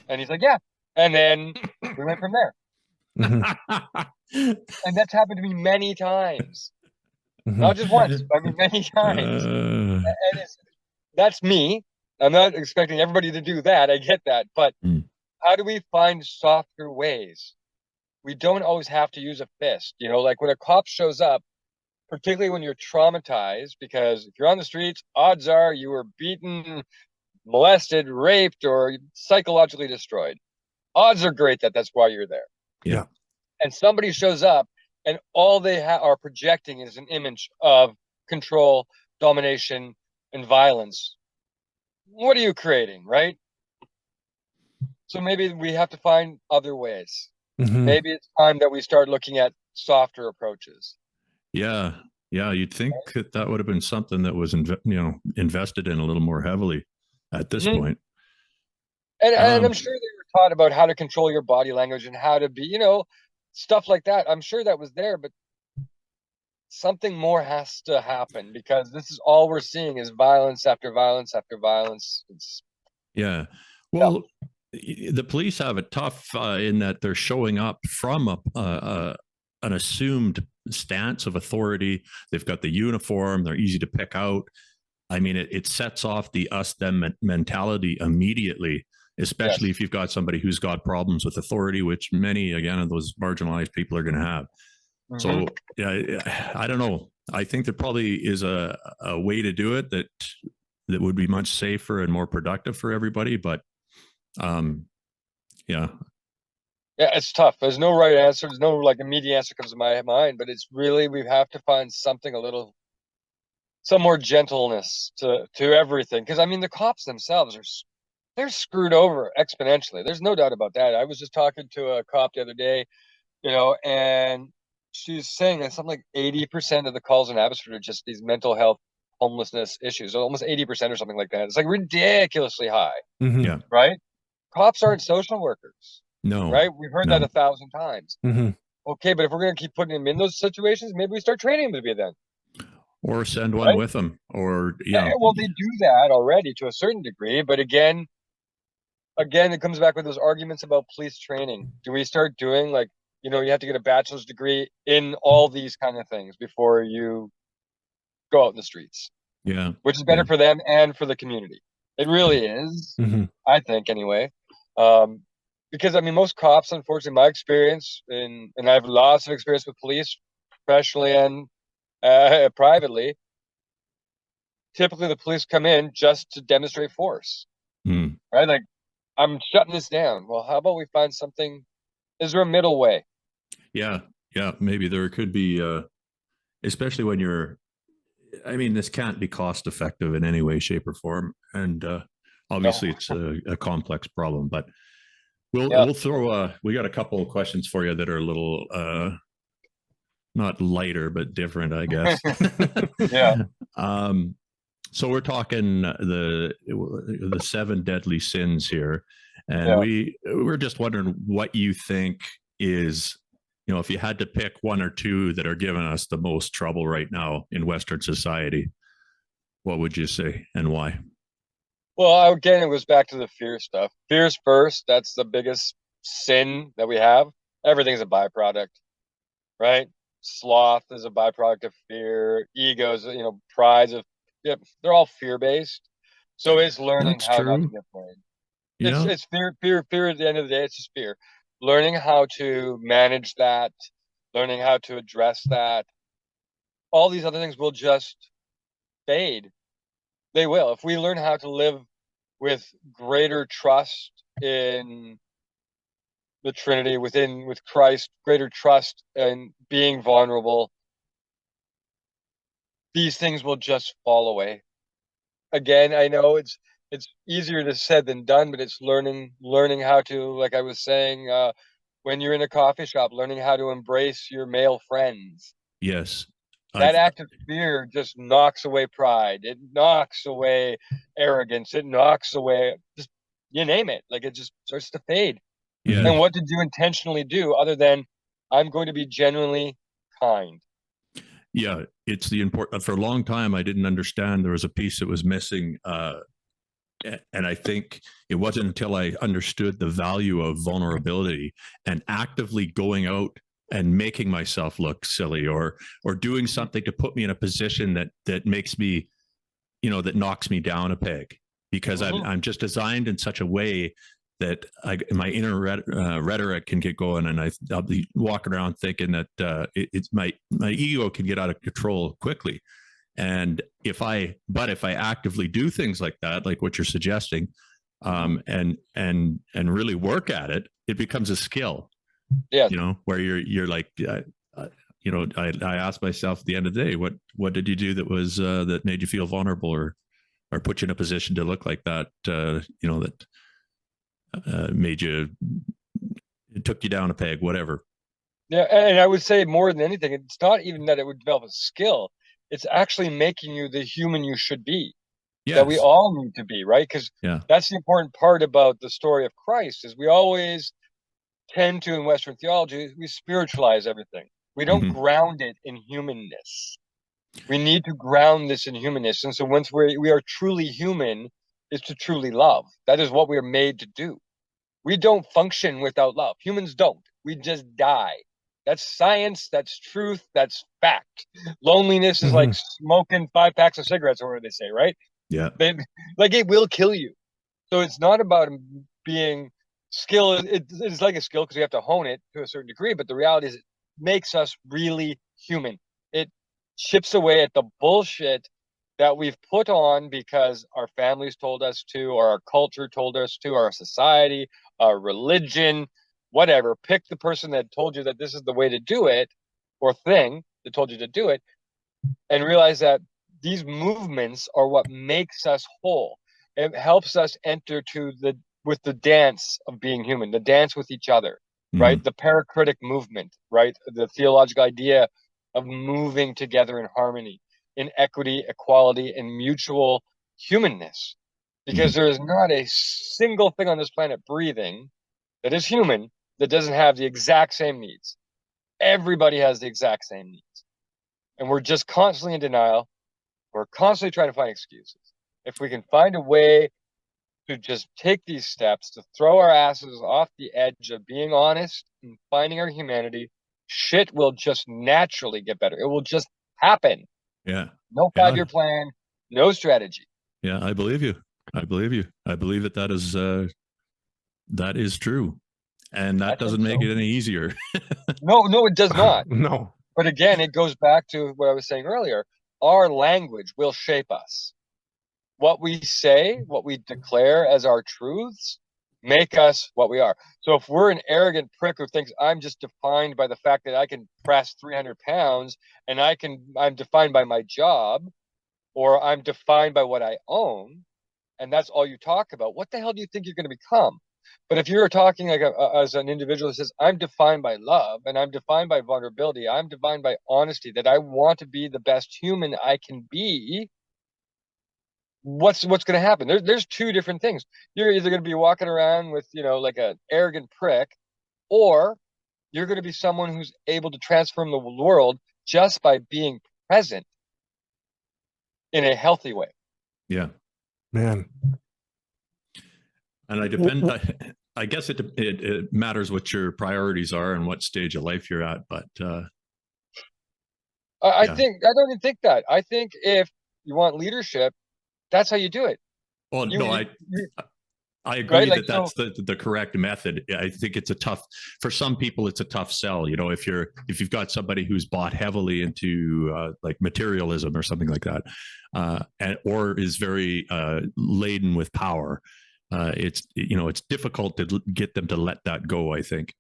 C: And he's like, yeah. And then we went from there. And that's happened to me many times. Not just once, I mean many times. And that's me. I'm not expecting everybody to do that. I get that. But how do we find softer ways? We don't always have to use a fist. Like when a cop shows up, particularly when you're traumatized, because if you're on the streets, odds are you were beaten, molested, raped, or psychologically destroyed. Odds are great that that's why you're there.
A: Yeah.
C: And somebody shows up and all they are projecting is an image of control, domination, and violence. What are you creating, right? So maybe we have to find other ways. Maybe it's time that we start looking at softer approaches.
A: Yeah. Yeah. You'd think that would have been something that was, invested in a little more heavily at this point.
C: And I'm sure they were taught about how to control your body language and how to be, stuff like that. I'm sure that was there, but something more has to happen, because this is all we're seeing is violence after violence after violence.
A: Yeah. Well, the police have it tough in that they're showing up from an assumed stance of authority. They've got the uniform. They're easy to pick out. I mean, it sets off the us them mentality immediately, especially if you've got somebody who's got problems with authority, which many, again, of those marginalized people are going to have. So yeah, I don't know. I think there probably is a way to do it that would be much safer and more productive for everybody. But yeah,
C: it's tough. There's no right answer. There's no like immediate answer comes to my mind, but it's really, we have to find something some more gentleness to everything. Because I mean, the cops themselves they're screwed over exponentially. There's no doubt about that. I was just talking to a cop the other day, and she's saying that something like 80% of the calls in Abbotsford are just these mental health, homelessness issues, almost 80% or something like that. It's like ridiculously high,
A: yeah,
C: right? Cops aren't social workers,
A: no,
C: right? We've heard that 1,000 times. Okay, but if we're going to keep putting them in those situations, maybe we start training them to be then.
A: Or send one with them, or
C: Well, they do that already to a certain degree, but again, it comes back with those arguments about police training. Do we start doing like, you have to get a bachelor's degree in all these kind of things before you go out in the streets?
A: Yeah,
C: which is better for them and for the community. It really is, I think, anyway. Because I mean, most cops, unfortunately, my experience, and I have lots of experience with police, professionally and privately. Typically, the police come in just to demonstrate force, right? Like, I'm shutting this down. Well, how about we find something? Is there a middle way?
A: Yeah, maybe there could be, especially when you're. I mean, this can't be cost effective in any way, shape, or form, and obviously, it's a complex problem. But we'll throw. We got a couple of questions for you that are a little not lighter, but different, I guess. So we're talking the 7 deadly sins here, and we're just wondering what you think is, if you had to pick one or two that are giving us the most trouble right now in Western society, what would you say and why?
C: Well, again, it goes back to the fear stuff. Fear's first. That's the biggest sin that we have. Everything's a byproduct, right? Sloth is a byproduct of fear. Egos, prides of, they're all fear-based. So it's learning how not to get afraid. It's fear. At the end of the day, it's just fear. Learning how to manage that, learning how to address that. All these other things will just fade. They will. If we learn how to live with greater trust in the Trinity, with Christ, greater trust and being vulnerable, these things will just fall away. Again, I know it's easier to said than done, but it's learning how to, like I was saying, when you're in a coffee shop, learning how to embrace your male friends.
A: Yes.
C: That
A: I've,
C: act of fear just knocks away pride. It knocks away arrogance. It knocks away just, you name it. Like, it just starts to fade.
A: yes.
C: And what did you intentionally do other than, I'm going to be genuinely kind?
A: Yeah. It's the important, for a long time, I didn't understand there was a piece that was missing. And I think it wasn't until I understood the value of vulnerability and actively going out and making myself look silly, or doing something to put me in a position that makes me, that knocks me down a peg, because I'm just designed in such a way that my inner rhetoric can get going, and I'll be walking around thinking that it's my ego can get out of control quickly. And if I actively do things like that, like what you're suggesting, and really work at it, it becomes a skill.
C: Yes.
A: Where you're like, I ask myself at the end of the day, what did you do that was that made you feel vulnerable, or put you in a position to look like that, that made you, it took you down a peg, whatever.
C: Yeah, and I would say more than anything, it's not even that it would develop a skill. It's actually making you the human you should be, that we
A: Yes.
C: all need to be, right? Because
A: Yeah.
C: that's the important part about the story of Christ, is we always tend to, in Western theology, we spiritualize everything. We don't
A: Mm-hmm.
C: ground it in humanness. We need to ground this in humanness. And so once we are truly human, is to truly love. That is what we are made to do. We don't function without love. Humans don't. We just die. That's science. That's truth. That's fact. Loneliness is like smoking 5 packs of cigarettes, or what they say, right?
A: Yeah.
C: Like, it will kill you. So it's not about being skill. It's like a skill because you have to hone it to a certain degree. But the reality is, it makes us really human. It chips away at the bullshit that we've put on because our families told us to, or our culture told us to, or our society, our religion, whatever. Pick the person that told you that this is the way to do it, or thing that told you to do it, and realize that these movements are what makes us whole. It helps us enter to with the dance of being human, the dance with each other, right?
A: Mm-hmm.
C: The paracritic movement, right? The theological idea of moving together in harmony, in equity, equality, and mutual humanness. Because there is not a single thing on this planet breathing that is human that doesn't have the exact same needs. Everybody has the exact same needs. And we're just constantly in denial. We're constantly trying to find excuses. If we can find a way to just take these steps to throw our asses off the edge of being honest and finding our humanity, shit will just naturally get better. It will just happen.
A: Yeah.
C: No 5-year plan, no strategy.
A: Yeah, I believe you. I believe you. I believe that is true, and that doesn't make it any easier.
C: No, it does not.
B: No.
C: But again, it goes back to what I was saying earlier. Our language will shape us. What we say, what we declare as our truths, make us what we are. So if we're an arrogant prick who thinks I'm just defined by the fact that I can press 300 pounds and I'm defined by my job, or I'm defined by what I own, and that's all you talk about, what the hell do you think you're going to become? But if you're talking like as an individual who says, I'm defined by love, and I'm defined by vulnerability, I'm defined by honesty, that I want to be the best human I can be, what's going to happen? There's two different things. You're either going to be walking around with, like an arrogant prick, or you're going to be someone who's able to transform the world just by being present in a healthy way.
A: Yeah.
B: Man.
A: And I guess it matters what your priorities are and what stage of life you're at, but
C: I don't even think that. I think if you want leadership, that's how you do it.
A: Well, no, I agree,
C: right? Like,
A: that's the correct method. I think for some people, it's a tough sell. If you've got somebody who's bought heavily into like materialism or something like that, or is very laden with power, it's it's difficult to get them to let that go, I think.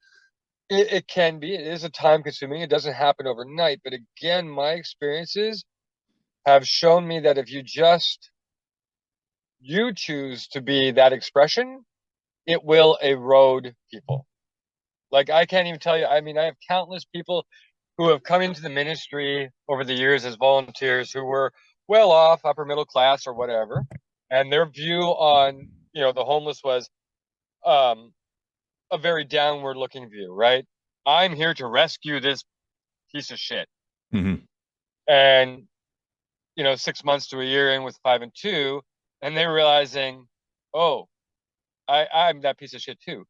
C: It can be. It is a time consuming. It doesn't happen overnight. But again, my experiences have shown me that if you choose to be that expression, it will erode people. Like, I can't even tell you. I mean, I have countless people who have come into the ministry over the years as volunteers who were well off, upper middle class or whatever, and their view on the homeless was um, a very downward looking view, right? I'm here to rescue this piece of shit.
A: Mm-hmm.
C: And 6 months to a year in with 5 and 2, and they're realizing, oh, I'm that piece of shit too.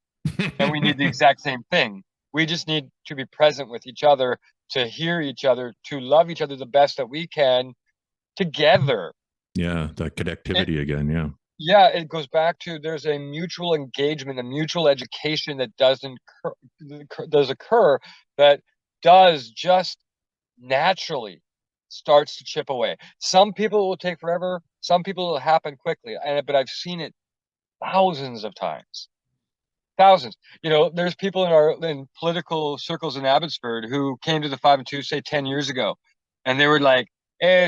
C: And we need the exact same thing. We just need to be present with each other, to hear each other, to love each other the best that we can together.
A: Yeah, that connectivity again. Yeah.
C: Yeah, it goes back to there's a mutual engagement, a mutual education that does occur that does just naturally starts to chip away. Some people will take forever. Some people will happen quickly. But I've seen it thousands of times. Thousands. There's people in political circles in Abbotsford who came to the 5 and 2, say 10 years ago, and they were like,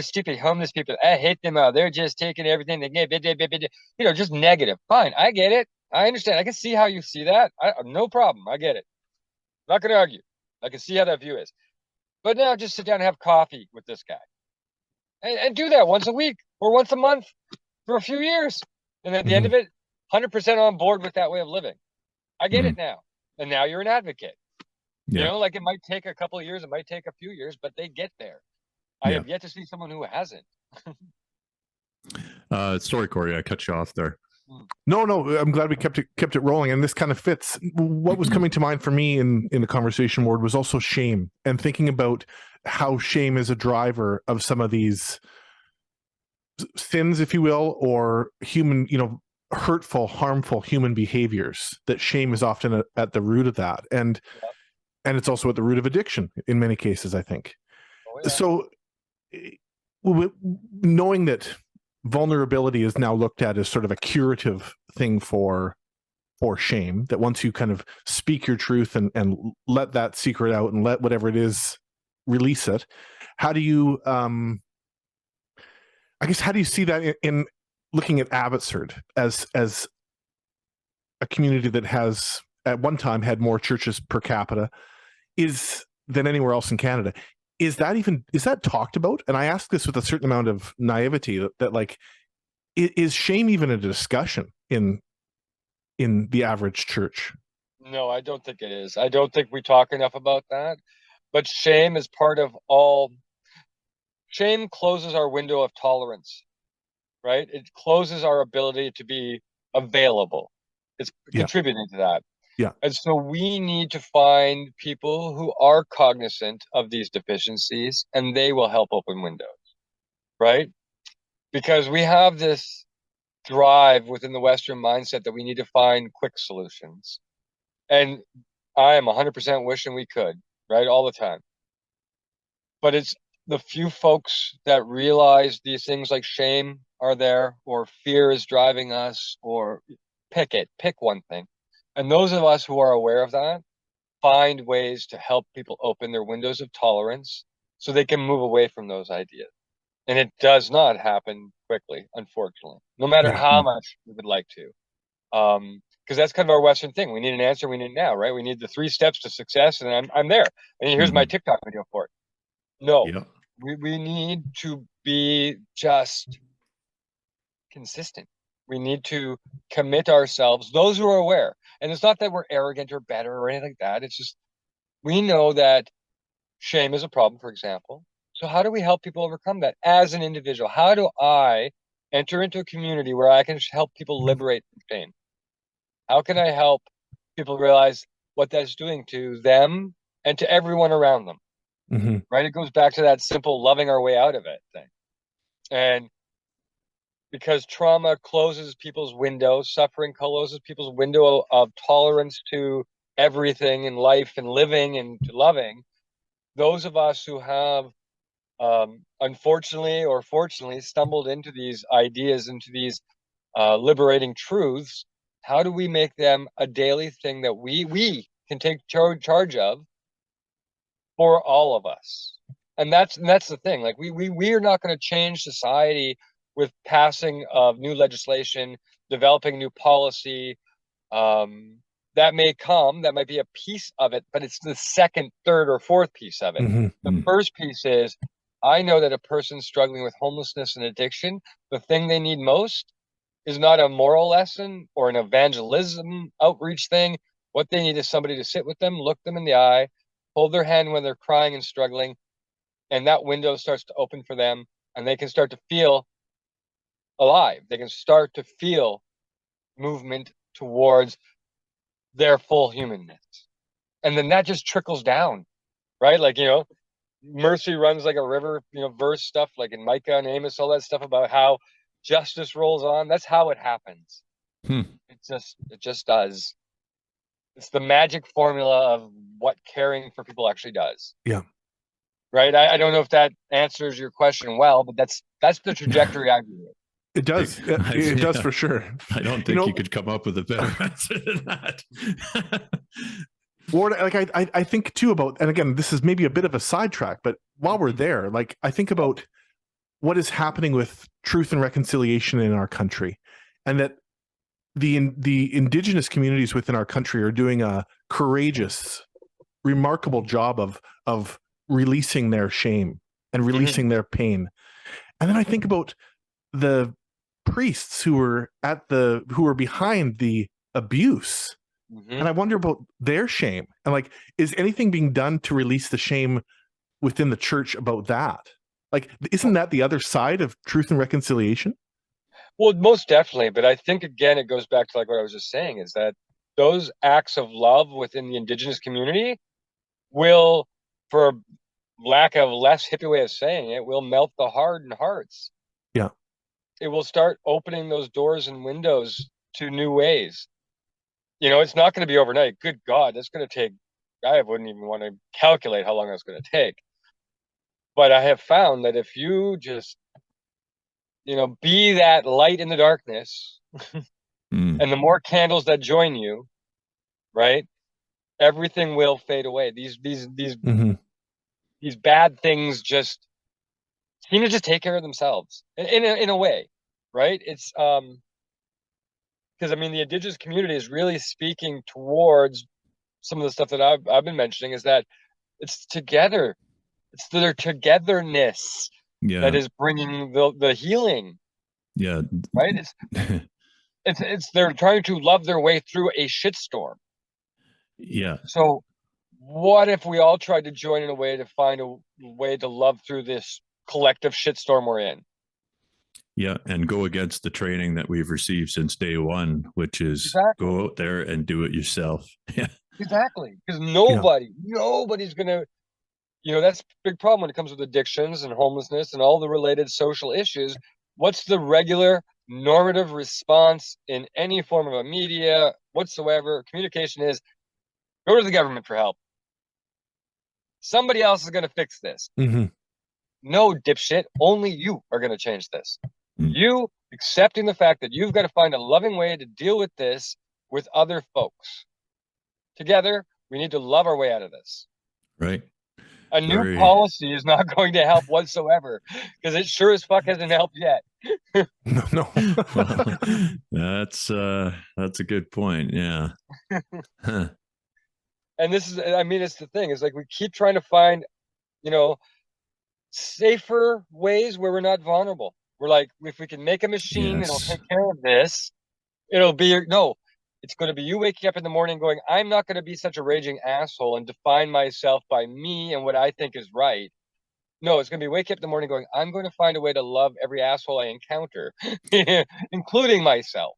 C: stupid homeless people. I hate them all. They're just taking everything they get. Just negative. Fine. I get it. I understand. I can see how you see that. No problem. I get it. Not going to argue. I can see how that view is. But now just sit down and have coffee with this guy. And do that once a week or once a month for a few years. And at the end of it, 100% on board with that way of living. I get it now. And now you're an advocate.
A: Yeah.
C: Like, it might take a couple of years, it might take a few years, but they get there. I have yet to see someone who hasn't.
A: Sorry, Corey, I cut you off there.
B: No, I'm glad we kept it rolling, and this kind of fits. What was coming to mind for me in the conversation, Ward, was also shame, and thinking about how shame is a driver of some of these sins, if you will, or human, hurtful, harmful human behaviors. That shame is often at the root of that, and it's also at the root of addiction in many cases, I think. Oh, yeah. So, knowing that vulnerability is now looked at as sort of a curative thing for shame, that once you kind of speak your truth and let that secret out and let whatever it is release it, how do you how do you see that in looking at Abbotsford as a community that has at one time had more churches per capita than anywhere else in Canada? Is that talked about? And I ask this with a certain amount of naivety that like, is shame even a discussion in the average church?
C: No, I don't think it is. I don't think we talk enough about that. But shame is part of all. Shame closes our window of tolerance, right? It closes our ability to be available. It's contributing to that.
B: Yeah.
C: And so we need to find people who are cognizant of these deficiencies, and they will help open windows, right? Because we have this drive within the Western mindset that we need to find quick solutions. And I am 100% wishing we could, right? All the time. But it's the few folks that realize these things like shame are there, or fear is driving us, or pick one thing. And those of us who are aware of that find ways to help people open their windows of tolerance so they can move away from those ideas. And it does not happen quickly, unfortunately, no matter how much we would like to. Because that's kind of our Western thing. We need an answer. We need it now, right? We need the 3 steps to success, and I'm there. And here's my TikTok video for it. No, we need to be just consistent. We need to commit ourselves, those who are aware. And it's not that we're arrogant or better or anything like that. It's just, we know that shame is a problem, for example. So how do we help people overcome that as an individual? How do I enter into a community where I can help people liberate from shame? How can I help people realize what that's doing to them and to everyone around them? Right? It goes back to that simple loving our way out of it thing. And because trauma closes people's windows, suffering closes people's window of tolerance to everything in life and living and to loving, those of us who have unfortunately or fortunately stumbled into these ideas, into these liberating truths, How do we make them a daily thing that we can take charge of for all of us? And that's the thing. Like we are not going to change society with passing of new legislation, developing new policy. That may come, that might be a piece of it, but it's the second, third, or fourth piece of it. The first piece is, I know that a person struggling with homelessness and addiction, the thing they need most is not a moral lesson or an evangelism outreach thing. What they need is somebody to sit with them, look them in the eye, hold their hand when they're crying and struggling, and that window starts to open for them, and they can start to feel alive. They can start to feel movement towards their full humanness. And then that just trickles down, right? Like, mercy runs like a river, verse stuff like in Micah and Amos, all that stuff about how justice rolls on. That's how it happens. It just does. It's the magic formula of what caring for people actually does.
B: Yeah.
C: Right. I don't know if that answers your question well, but that's the trajectory I view it.
B: It does. It does for sure.
A: I don't think you could come up with a better answer than that.
B: Ward, like I think too about, and again, this is maybe a bit of a sidetrack, but while we're there, like I think about what is happening with truth and reconciliation in our country, and that the indigenous communities within our country are doing a courageous, remarkable job of releasing their shame and releasing their pain. And then I think about the priests who were behind the abuse. And I wonder about their shame, and like, is anything being done to release the shame within the church about that? Like, isn't that the other side of truth and reconciliation?
C: Well, most definitely. But I think, again, it goes back to like what I was just saying, is that those acts of love within the indigenous community will, for lack of a less hippie way of saying it, will melt the hardened hearts.
B: Yeah.
C: It will start opening those doors and windows to new ways. It's not going to be overnight. Good God, that's going to take, I wouldn't even want to calculate how long that's going to take. But I have found that if you just, be that light in the darkness, and the more candles that join you, right, everything will fade away. These bad things just seem to just take care of themselves in a way, right? It's because I mean the indigenous community is really speaking towards some of the stuff that I've been mentioning, is that it's together, it's their togetherness that is bringing the healing.
A: Yeah.
C: Right. It's they're trying to love their way through a shitstorm.
A: Yeah.
C: So what if we all tried to join in a way to find a way to love through this collective shitstorm we're in?
A: Yeah, and go against the training that we've received since day one, which is go out there and do it yourself. Yeah,
C: exactly. Because nobody's gonna, that's a big problem when it comes with addictions and homelessness and all the related social issues. What's the regular normative response in any form of a media whatsoever? Communication is go to the government for help. Somebody else is going to fix this. No, dipshit. Only you are going to change this. You accepting the fact that you've got to find a loving way to deal with this with other folks. Together, we need to love our way out of this.
A: Right.
C: A new policy is not going to help whatsoever, because it sure as fuck hasn't helped yet.
B: No.
A: Well, that's a good point. Yeah.
C: And this is, I mean, it's the thing. It's like we keep trying to find, safer ways where we're not vulnerable. We're like, if we can make a machine that'll take care of this, it'll be it's going to be you waking up in the morning going, I'm not going to be such a raging asshole and define myself by me and what I think is right. No, it's going to be waking up in the morning going, I'm going to find a way to love every asshole I encounter, including myself.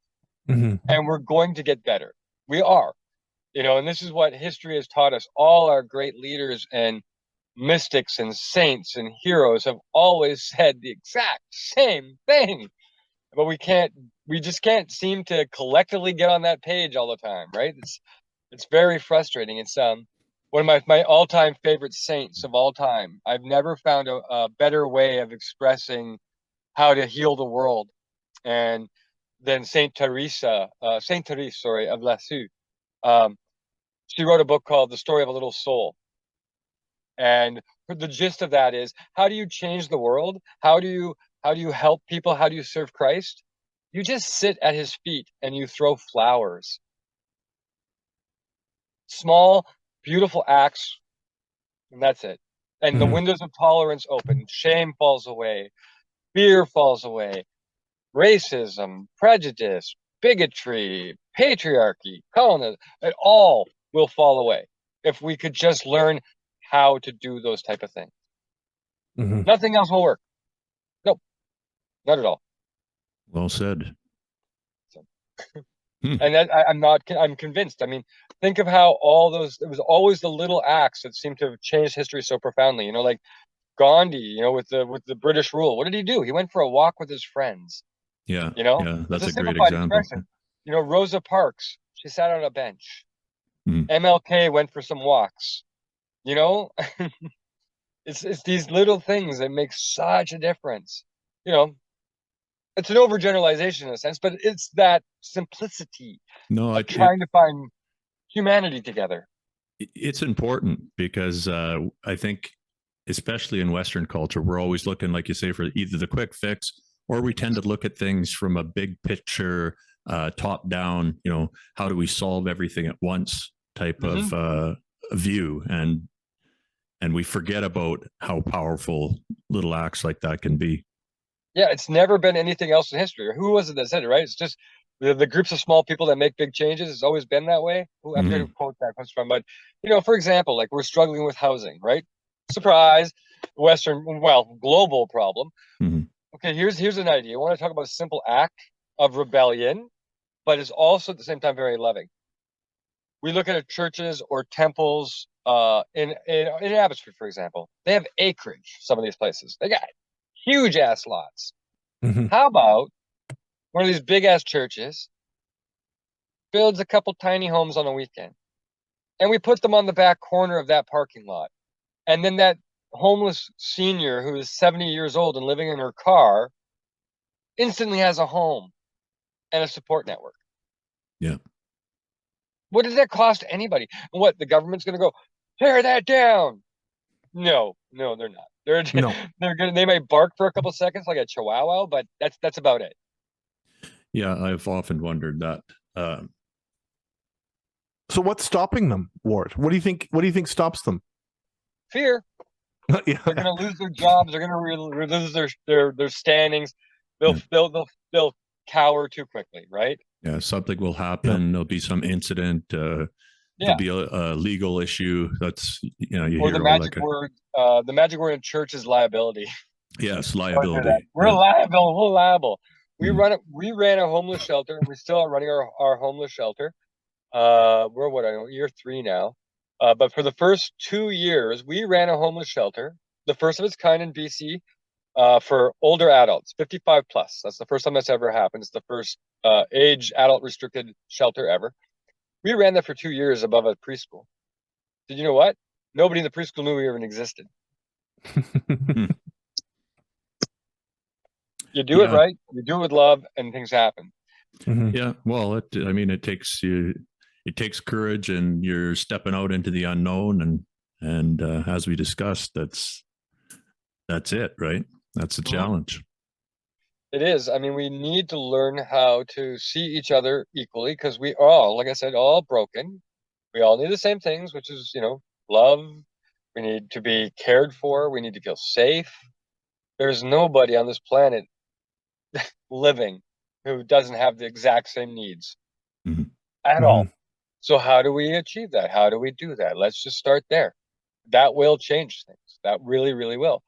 C: And we're going to get better. We are, and this is what history has taught us. All our great leaders and mystics and saints and heroes have always said the exact same thing. But we just can't seem to collectively get on that page all the time, right? It's very frustrating. It's one of my all-time favorite saints of all time. I've never found a better way of expressing how to heal the world. And than Saint Teresa, Saint Therese, sorry, of Lisieux. She wrote a book called The Story of a Little Soul. And the gist of that is, how do you change the world? How do you help people? How do you serve Christ? You just sit at his feet and you throw flowers. Small, beautiful acts, and that's it. And the windows of tolerance open. Shame falls away. Fear falls away. Racism, prejudice, bigotry, patriarchy, colonialism, it all will fall away if we could just learn how to do those type of things. Nothing else will work. Nope, not at all.
A: Well said.
C: So, and that, I'm convinced. I mean, think of how it was always the little acts that seem to have changed history so profoundly. Like Gandhi, with the British rule. What did he do? He went for a walk with his friends.
A: Yeah. That's
C: It's
A: a great
C: simplified
A: example.
C: expression. Rosa Parks, she sat on a bench. MLK went for some walks. It's these little things that make such a difference. It's an overgeneralization in a sense, but it's that simplicity of trying to find humanity together.
A: It's important because I think, especially in Western culture, we're always looking, like you say, for either the quick fix, or we tend to look at things from a big picture, top down, how do we solve everything at once type of view. And we forget about how powerful little acts like that can be.
C: Yeah, it's never been anything else in history. Who was it that said it, right? It's just the groups of small people that make big changes. It's always been that way. I forget who quote that comes from, but for example, like we're struggling with housing, right? Surprise, global problem. Okay, here's an idea. I want to talk about a simple act of rebellion, but it's also at the same time very loving. We look at churches or temples in Abbotsford, for example. They have acreage. Some of these places, they got huge ass lots. How about one of these big ass churches builds a couple tiny homes on a weekend, and we put them on the back corner of that parking lot, and then that homeless senior who is 70 years old and living in her car instantly has a home and a support network.
A: Yeah.
C: What does that cost anybody? And what, the government's going to go tear that down? No, they're not. They might bark for a couple seconds like a chihuahua, but that's about it.
A: Yeah, I've often wondered that.
B: So what's stopping them, Ward? What do you think stops them?
C: Fear.
B: Yeah.
C: They're going to lose their jobs. They're going to lose their standings. They'll cower too quickly, right?
A: Yeah, something will happen. There'll be some incident. There'll be a legal issue. That's you
C: or
A: hear
C: the magic word. The magic word in church is liability.
A: Yes, liability.
C: We're liable. We're liable. We ran a homeless shelter, and we still are running our homeless shelter. We're year 3 now. But for the first 2 years, we ran a homeless shelter, the first of its kind in BC, for older adults, 55 plus. That's the first time that's ever happened. It's the first age adult restricted shelter ever. We ran that for 2 years above a preschool. Did you know what? Nobody in the preschool knew we even existed. You do it right, you do it with love, and things happen.
A: Yeah, well, it takes courage, and you're stepping out into the unknown, and as we discussed, that's it, right? That's the challenge.
C: It is. I mean, we need to learn how to see each other equally, because we all, like I said, all broken. We all need the same things, which is, love. We need to be cared for. We need to feel safe. There's nobody on this planet living who doesn't have the exact same needs at all. So how do we achieve that? How do we do that? Let's just start there. That will change things. That really, really will.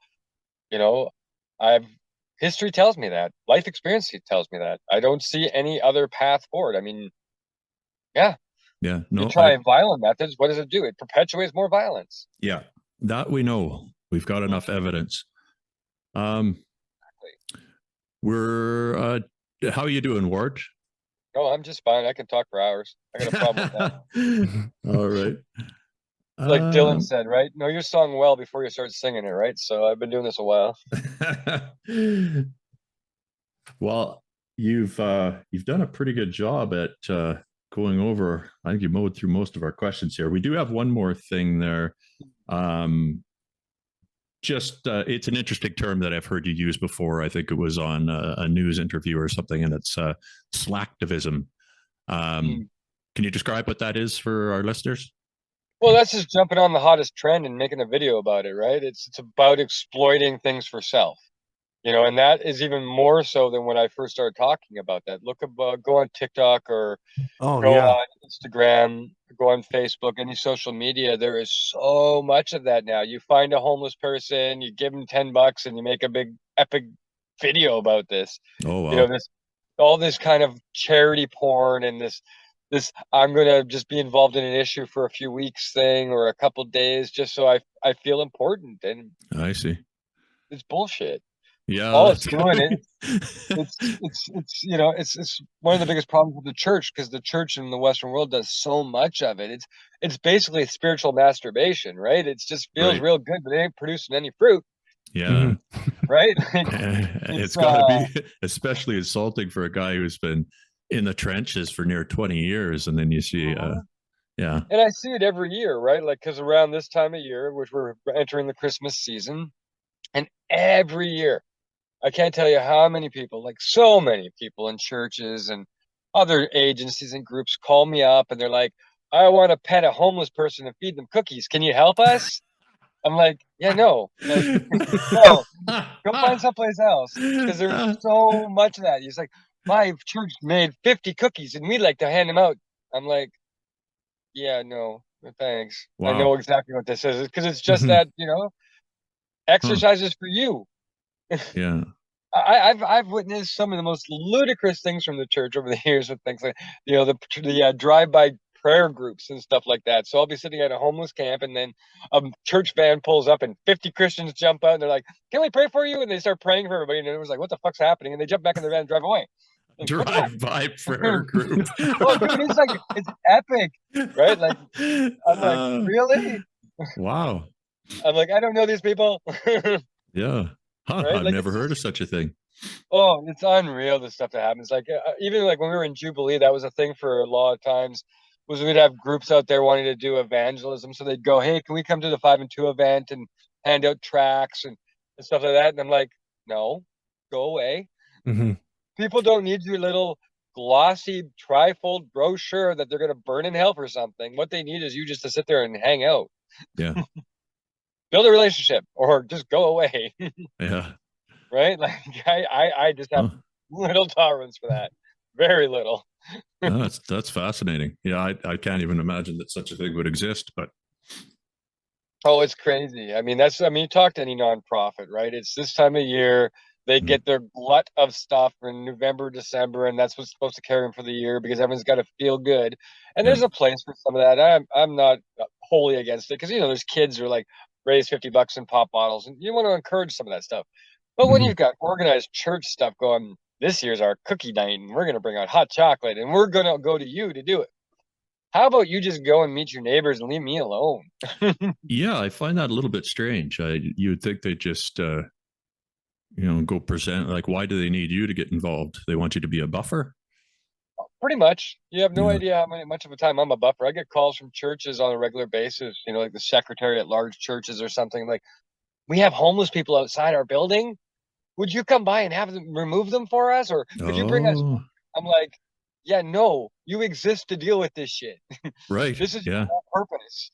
C: History tells me that. Life experience tells me that. I don't see any other path forward. I mean, you try violent methods. What does it do? It perpetuates more violence.
A: Yeah, that we know. We've got enough evidence. How are you doing, Ward?
C: Oh, I'm just fine. I can talk for hours. I got a problem with
A: that. All right.
C: Like Dylan said, right? Know your song well before you start singing it, right? So I've been doing this a while.
A: Well, you've done a pretty good job at going over. I think you mowed through most of our questions here. We do have one more thing there. Um, just it's an interesting term that I've heard you use before. I think it was on a news interview or something, and it's Slacktivism.
C: Mm.
A: Can you describe what that is for our listeners?
C: Well, that's just jumping on the hottest trend and making a video about it, right? It's about exploiting things for self. And that is even more so than when I first started talking about that. Look about go on TikTok or
B: Oh
C: go
B: yeah.
C: on Instagram, go on Facebook, any social media. There is so much of that now. You find a homeless person, you give them $10 and you make a big epic video about this.
A: Oh wow.
C: This all this kind of charity porn and this I'm gonna just be involved in an issue for a few weeks thing or a couple days just so I feel important, and
A: I see.
C: it's bullshit.
A: Yeah,
C: All it's
A: that's
C: doing is it's one of the biggest problems with the church, because the church in the Western world does so much of it. It's basically spiritual masturbation, right? It just feels
A: right.
C: real good, but it ain't producing any fruit,
A: Yeah.
C: right?
A: It's
C: It's
A: got to be especially insulting for a guy who's been in the trenches for near 20 years. And then you see,
C: Mhm.
A: yeah,
C: And I see it every year, right? Like, because around this time of year, which we're entering the Christmas season, and every year, I can't tell you how many people, like so many people in churches and other agencies and groups call me up and they're like, I want to pet a homeless person and feed them cookies. Can you help us? I'm like, yeah, no, like, no, go find someplace else, because there's so much of that. He's like, my church made 50 cookies and we like to hand them out. I'm like, yeah, no, thanks. I know
A: wow.
C: exactly what this is, because it's just
B: Mhm.
C: that,
A: Huh.
C: exercises for you.
A: Yeah.
C: I've witnessed some of the most ludicrous things from the church over the years with things like the drive-by prayer groups and stuff like that. So I'll be sitting at a homeless camp, and then a church van pulls up, and 50 Christians jump out, and they're like, "Can we pray for you?" And they start praying for everybody, and everyone's like, "What the fuck's happening?" And they jump back in their van and drive away. Like, what the fuck?
A: Drive by prayer group.
C: Oh, dude, it's epic, right? Like, I'm like, really?
A: Wow.
C: I'm like, I don't know these people,
A: Yeah. Huh.
C: right?
A: I've
C: Like,
A: never
C: it's
A: heard of
C: just
A: such a thing.
C: Oh, it's unreal, the stuff that happens. Like, even like when we were in Jubilee, that was a thing for a lot of times. Was we'd have groups out there wanting to do evangelism, so they'd go, "Hey, can we come to the 5 and 2 event and hand out tracts and stuff like that?" And I'm like, "No, go away.
B: Mhm.
C: People don't need your little glossy trifold brochure that they're gonna burn in hell for something. What they need is you just to sit there and hang out,
A: Yeah.
C: build a relationship, or just go away."
A: Yeah.
C: Right? Like, I just have
A: Huh.
C: little tolerance for that, very little.
A: No, that's fascinating. Yeah, I can't even imagine that such a thing would exist, but
C: Oh, it's crazy. I mean, you talk to any nonprofit, right? It's this time of year, they
A: mm,
C: get their glut of stuff in November, December, and that's what's supposed to carry them for the year, because everyone's got to feel good. And
A: yeah.
C: there's a place for some of that. I'm not wholly against it, because there's kids who are like, raise 50 bucks in pop bottles, and you want to encourage some of that stuff. But when
B: Mhm.
C: you've got organized church stuff going, this year's our cookie night, and we're gonna bring out hot chocolate, and we're gonna go to you to do it. How about you just go and meet your neighbors and leave me alone?
A: Yeah, I find that a little bit strange. You would think they just go present, like, why do they need you to get involved? They want you to be a buffer?
C: Pretty much. You have no
A: Yeah.
C: idea how much of a time I'm a buffer. I get calls from churches on a regular basis, like the secretary at large churches or something. Like, we have homeless people outside our building. Would you come by and have them remove them for us? Or could you bring us?
A: Oh,
C: I'm like, yeah, no, you exist to deal with this shit.
A: right.
C: This is your
A: Yeah.
C: whole purpose.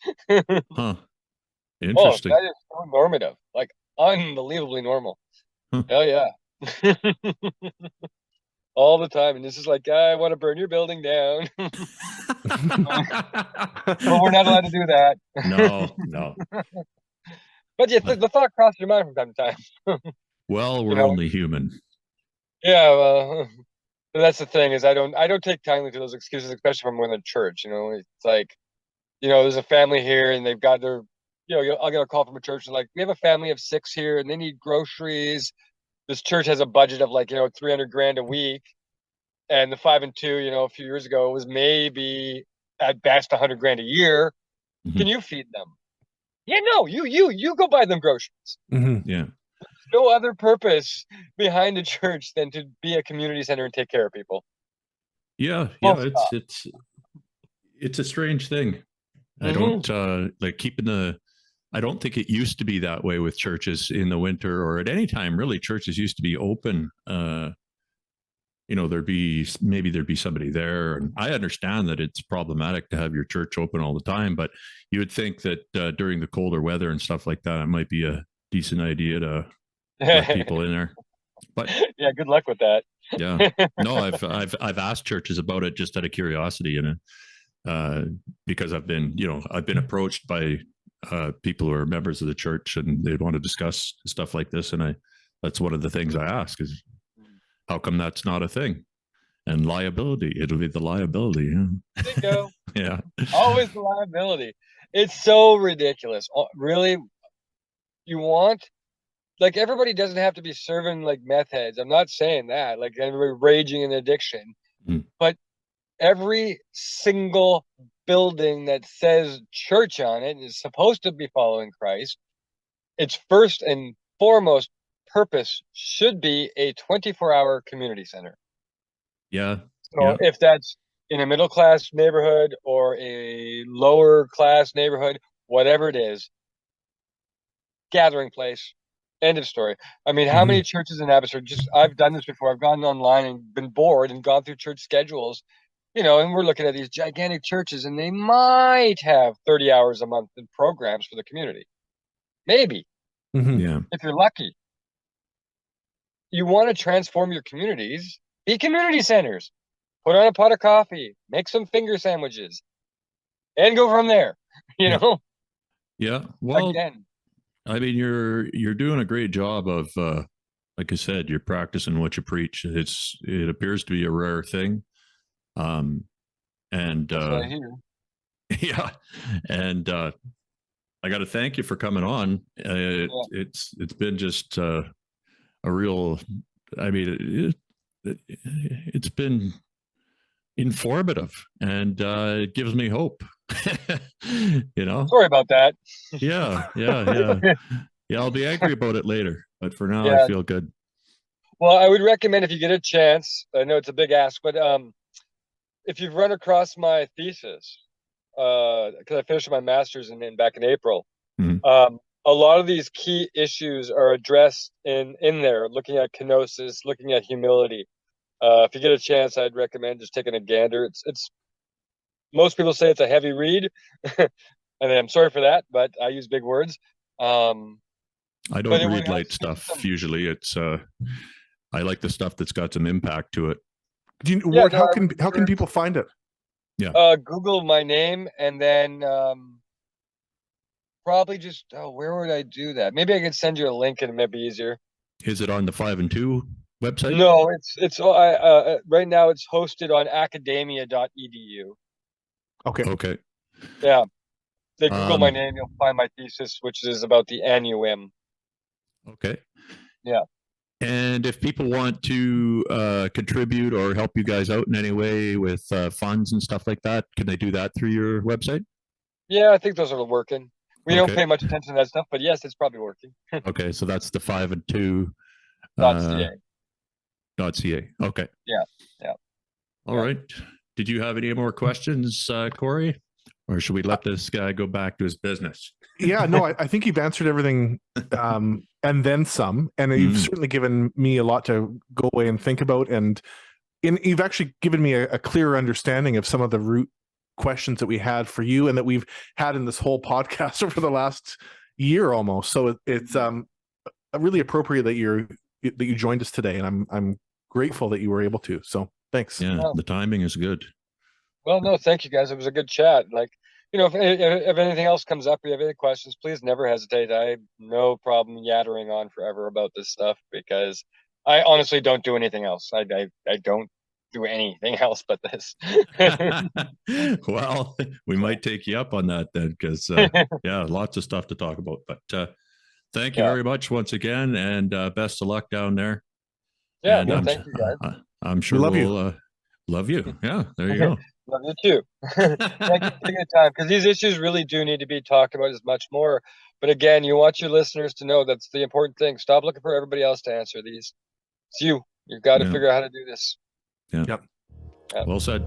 A: Huh.
C: Oh,
A: Interesting.
C: that is so normative. Like, unbelievably normal.
A: Huh.
C: Hell yeah. All the time. And this is like, I want to burn your building down. But we're not allowed to do that.
A: No, no.
C: But yeah, the thought crosses your mind from time to time.
A: Well,
C: You
A: we're
C: know,
A: only human.
C: yeah. Well, that's the thing, is I don't take kindly to those excuses, especially from within the church. It's like, there's a family here and they've got their, I'll get a call from a church and like, we have a family of 6 here and they need groceries. This church has a budget of like 300 grand a week, and the 5 and 2, a few years ago, it was maybe at best 100 grand a year. Can
A: Mhm.
C: you feed them? Yeah, no, you go buy them groceries.
B: Mhm.
A: Yeah.
C: no other purpose behind a church than to be a community center and take care of people.
A: Yeah,
C: Full
A: yeah,
C: stop.
A: it's a strange thing. I
C: Mhm.
A: don't like keeping the. I don't think it used to be that way with churches in the winter or at any time. Really, churches used to be open. There'd be somebody there, and I understand that it's problematic to have your church open all the time. But you would think that during the colder weather and stuff like that, it might be a decent idea to let people in there. But
C: Yeah, good luck with that.
A: yeah, no, I've asked churches about it just out of curiosity, and because I've been approached by people who are members of the church and they want to discuss stuff like this, and that's one of the things I ask is how come that's not a thing? And liability, it'll be the liability. Yeah.
C: There you go.
A: Yeah.
C: Always the liability. It's so ridiculous. Really, you want like everybody doesn't have to be serving like meth heads. I'm not saying that. Like everybody raging in addiction, but every single building that says church on it is supposed to be following Christ. Its first and foremost purpose should be a 24-hour community center.
A: Yeah.
C: So if that's in a middle class neighborhood or a lower class neighborhood, whatever it is, gathering place. End of story. I mean, how many churches in Abbotsford? I've done this before. I've gone online and been bored and gone through church schedules, and we're looking at these gigantic churches, and they might have 30 hours a month in programs for the community. Maybe.
A: Yeah.
C: If you're lucky. You want to transform your communities, be community centers. Put on a pot of coffee, make some finger sandwiches, and go from there.
A: Yeah. Well,
C: again.
A: I mean, you're doing a great job of, like I said, you're practicing what you preach. It appears to be a rare thing, and
C: That's what I hear.
A: yeah, and I got to thank you for coming on. It's been just a real. I mean, it's been informative, and it gives me hope.
C: Sorry about that.
A: Yeah. I'll be angry about it later, but for now, I feel good.
C: Well, I would recommend if you get a chance. I know it's a big ask, but if you've run across my thesis, because I finished my master's back in April, a lot of these key issues are addressed in there. Looking at kenosis, looking at humility. If you get a chance, I'd recommend just taking a gander. It's most people say it's a heavy read, and I'm sorry for that, but I use big words.
A: I don't read light stuff. Usually, it's I like the stuff that's got some impact to it.
B: Ward, how can people find it?
A: Yeah.
C: Google my name and then probably just where would I do that? Maybe I could send you a link and it might be easier.
A: Is it on the 5 and 2 website?
C: No, it's right now it's hosted on academia.edu.
B: Okay.
C: Yeah. They Google my name, you'll find my thesis, which is about the NUM.
A: Okay.
C: Yeah.
A: And if people want to contribute or help you guys out in any way with funds and stuff like that, can they do that through your website?
C: Yeah, I think those are working. We don't pay much attention to that stuff, but yes, it's probably working.
A: Okay, so that's the 5 and 2
C: .ca.
A: .ca. Okay.
C: Yeah.
A: All right. Did you have any more questions, Corey? Or should we let this guy go back to his business?
B: Yeah, no, I think you've answered everything and then some. And you've certainly given me a lot to go away and think about. And you've actually given me a clearer understanding of some of the root questions that we had for you and that we've had in this whole podcast over the last year almost. So it's really appropriate that you joined us today. And I'm grateful that you were able to. So thanks.
A: Yeah, the timing is good.
C: Well, no, thank you guys. It was a good chat. Like, if anything else comes up, or you have any questions, please never hesitate. I have no problem yattering on forever about this stuff because I honestly don't do anything else. I don't do anything else but this.
A: Well, we might take you up on that then, because lots of stuff to talk about. But thank you very much once again, and best of luck down there.
C: Yeah, thank you guys.
A: I'm sure we'll love you. Yeah, there you go.
C: Love you too. Thank you for taking the time, because these issues really do need to be talked about as much more. But again, you want your listeners to know that's the important thing. Stop looking for everybody else to answer these. It's you. You've got to
A: Yeah.
C: figure out how to do this.
A: Yeah.
B: Yep.
C: Yeah.
A: Well said.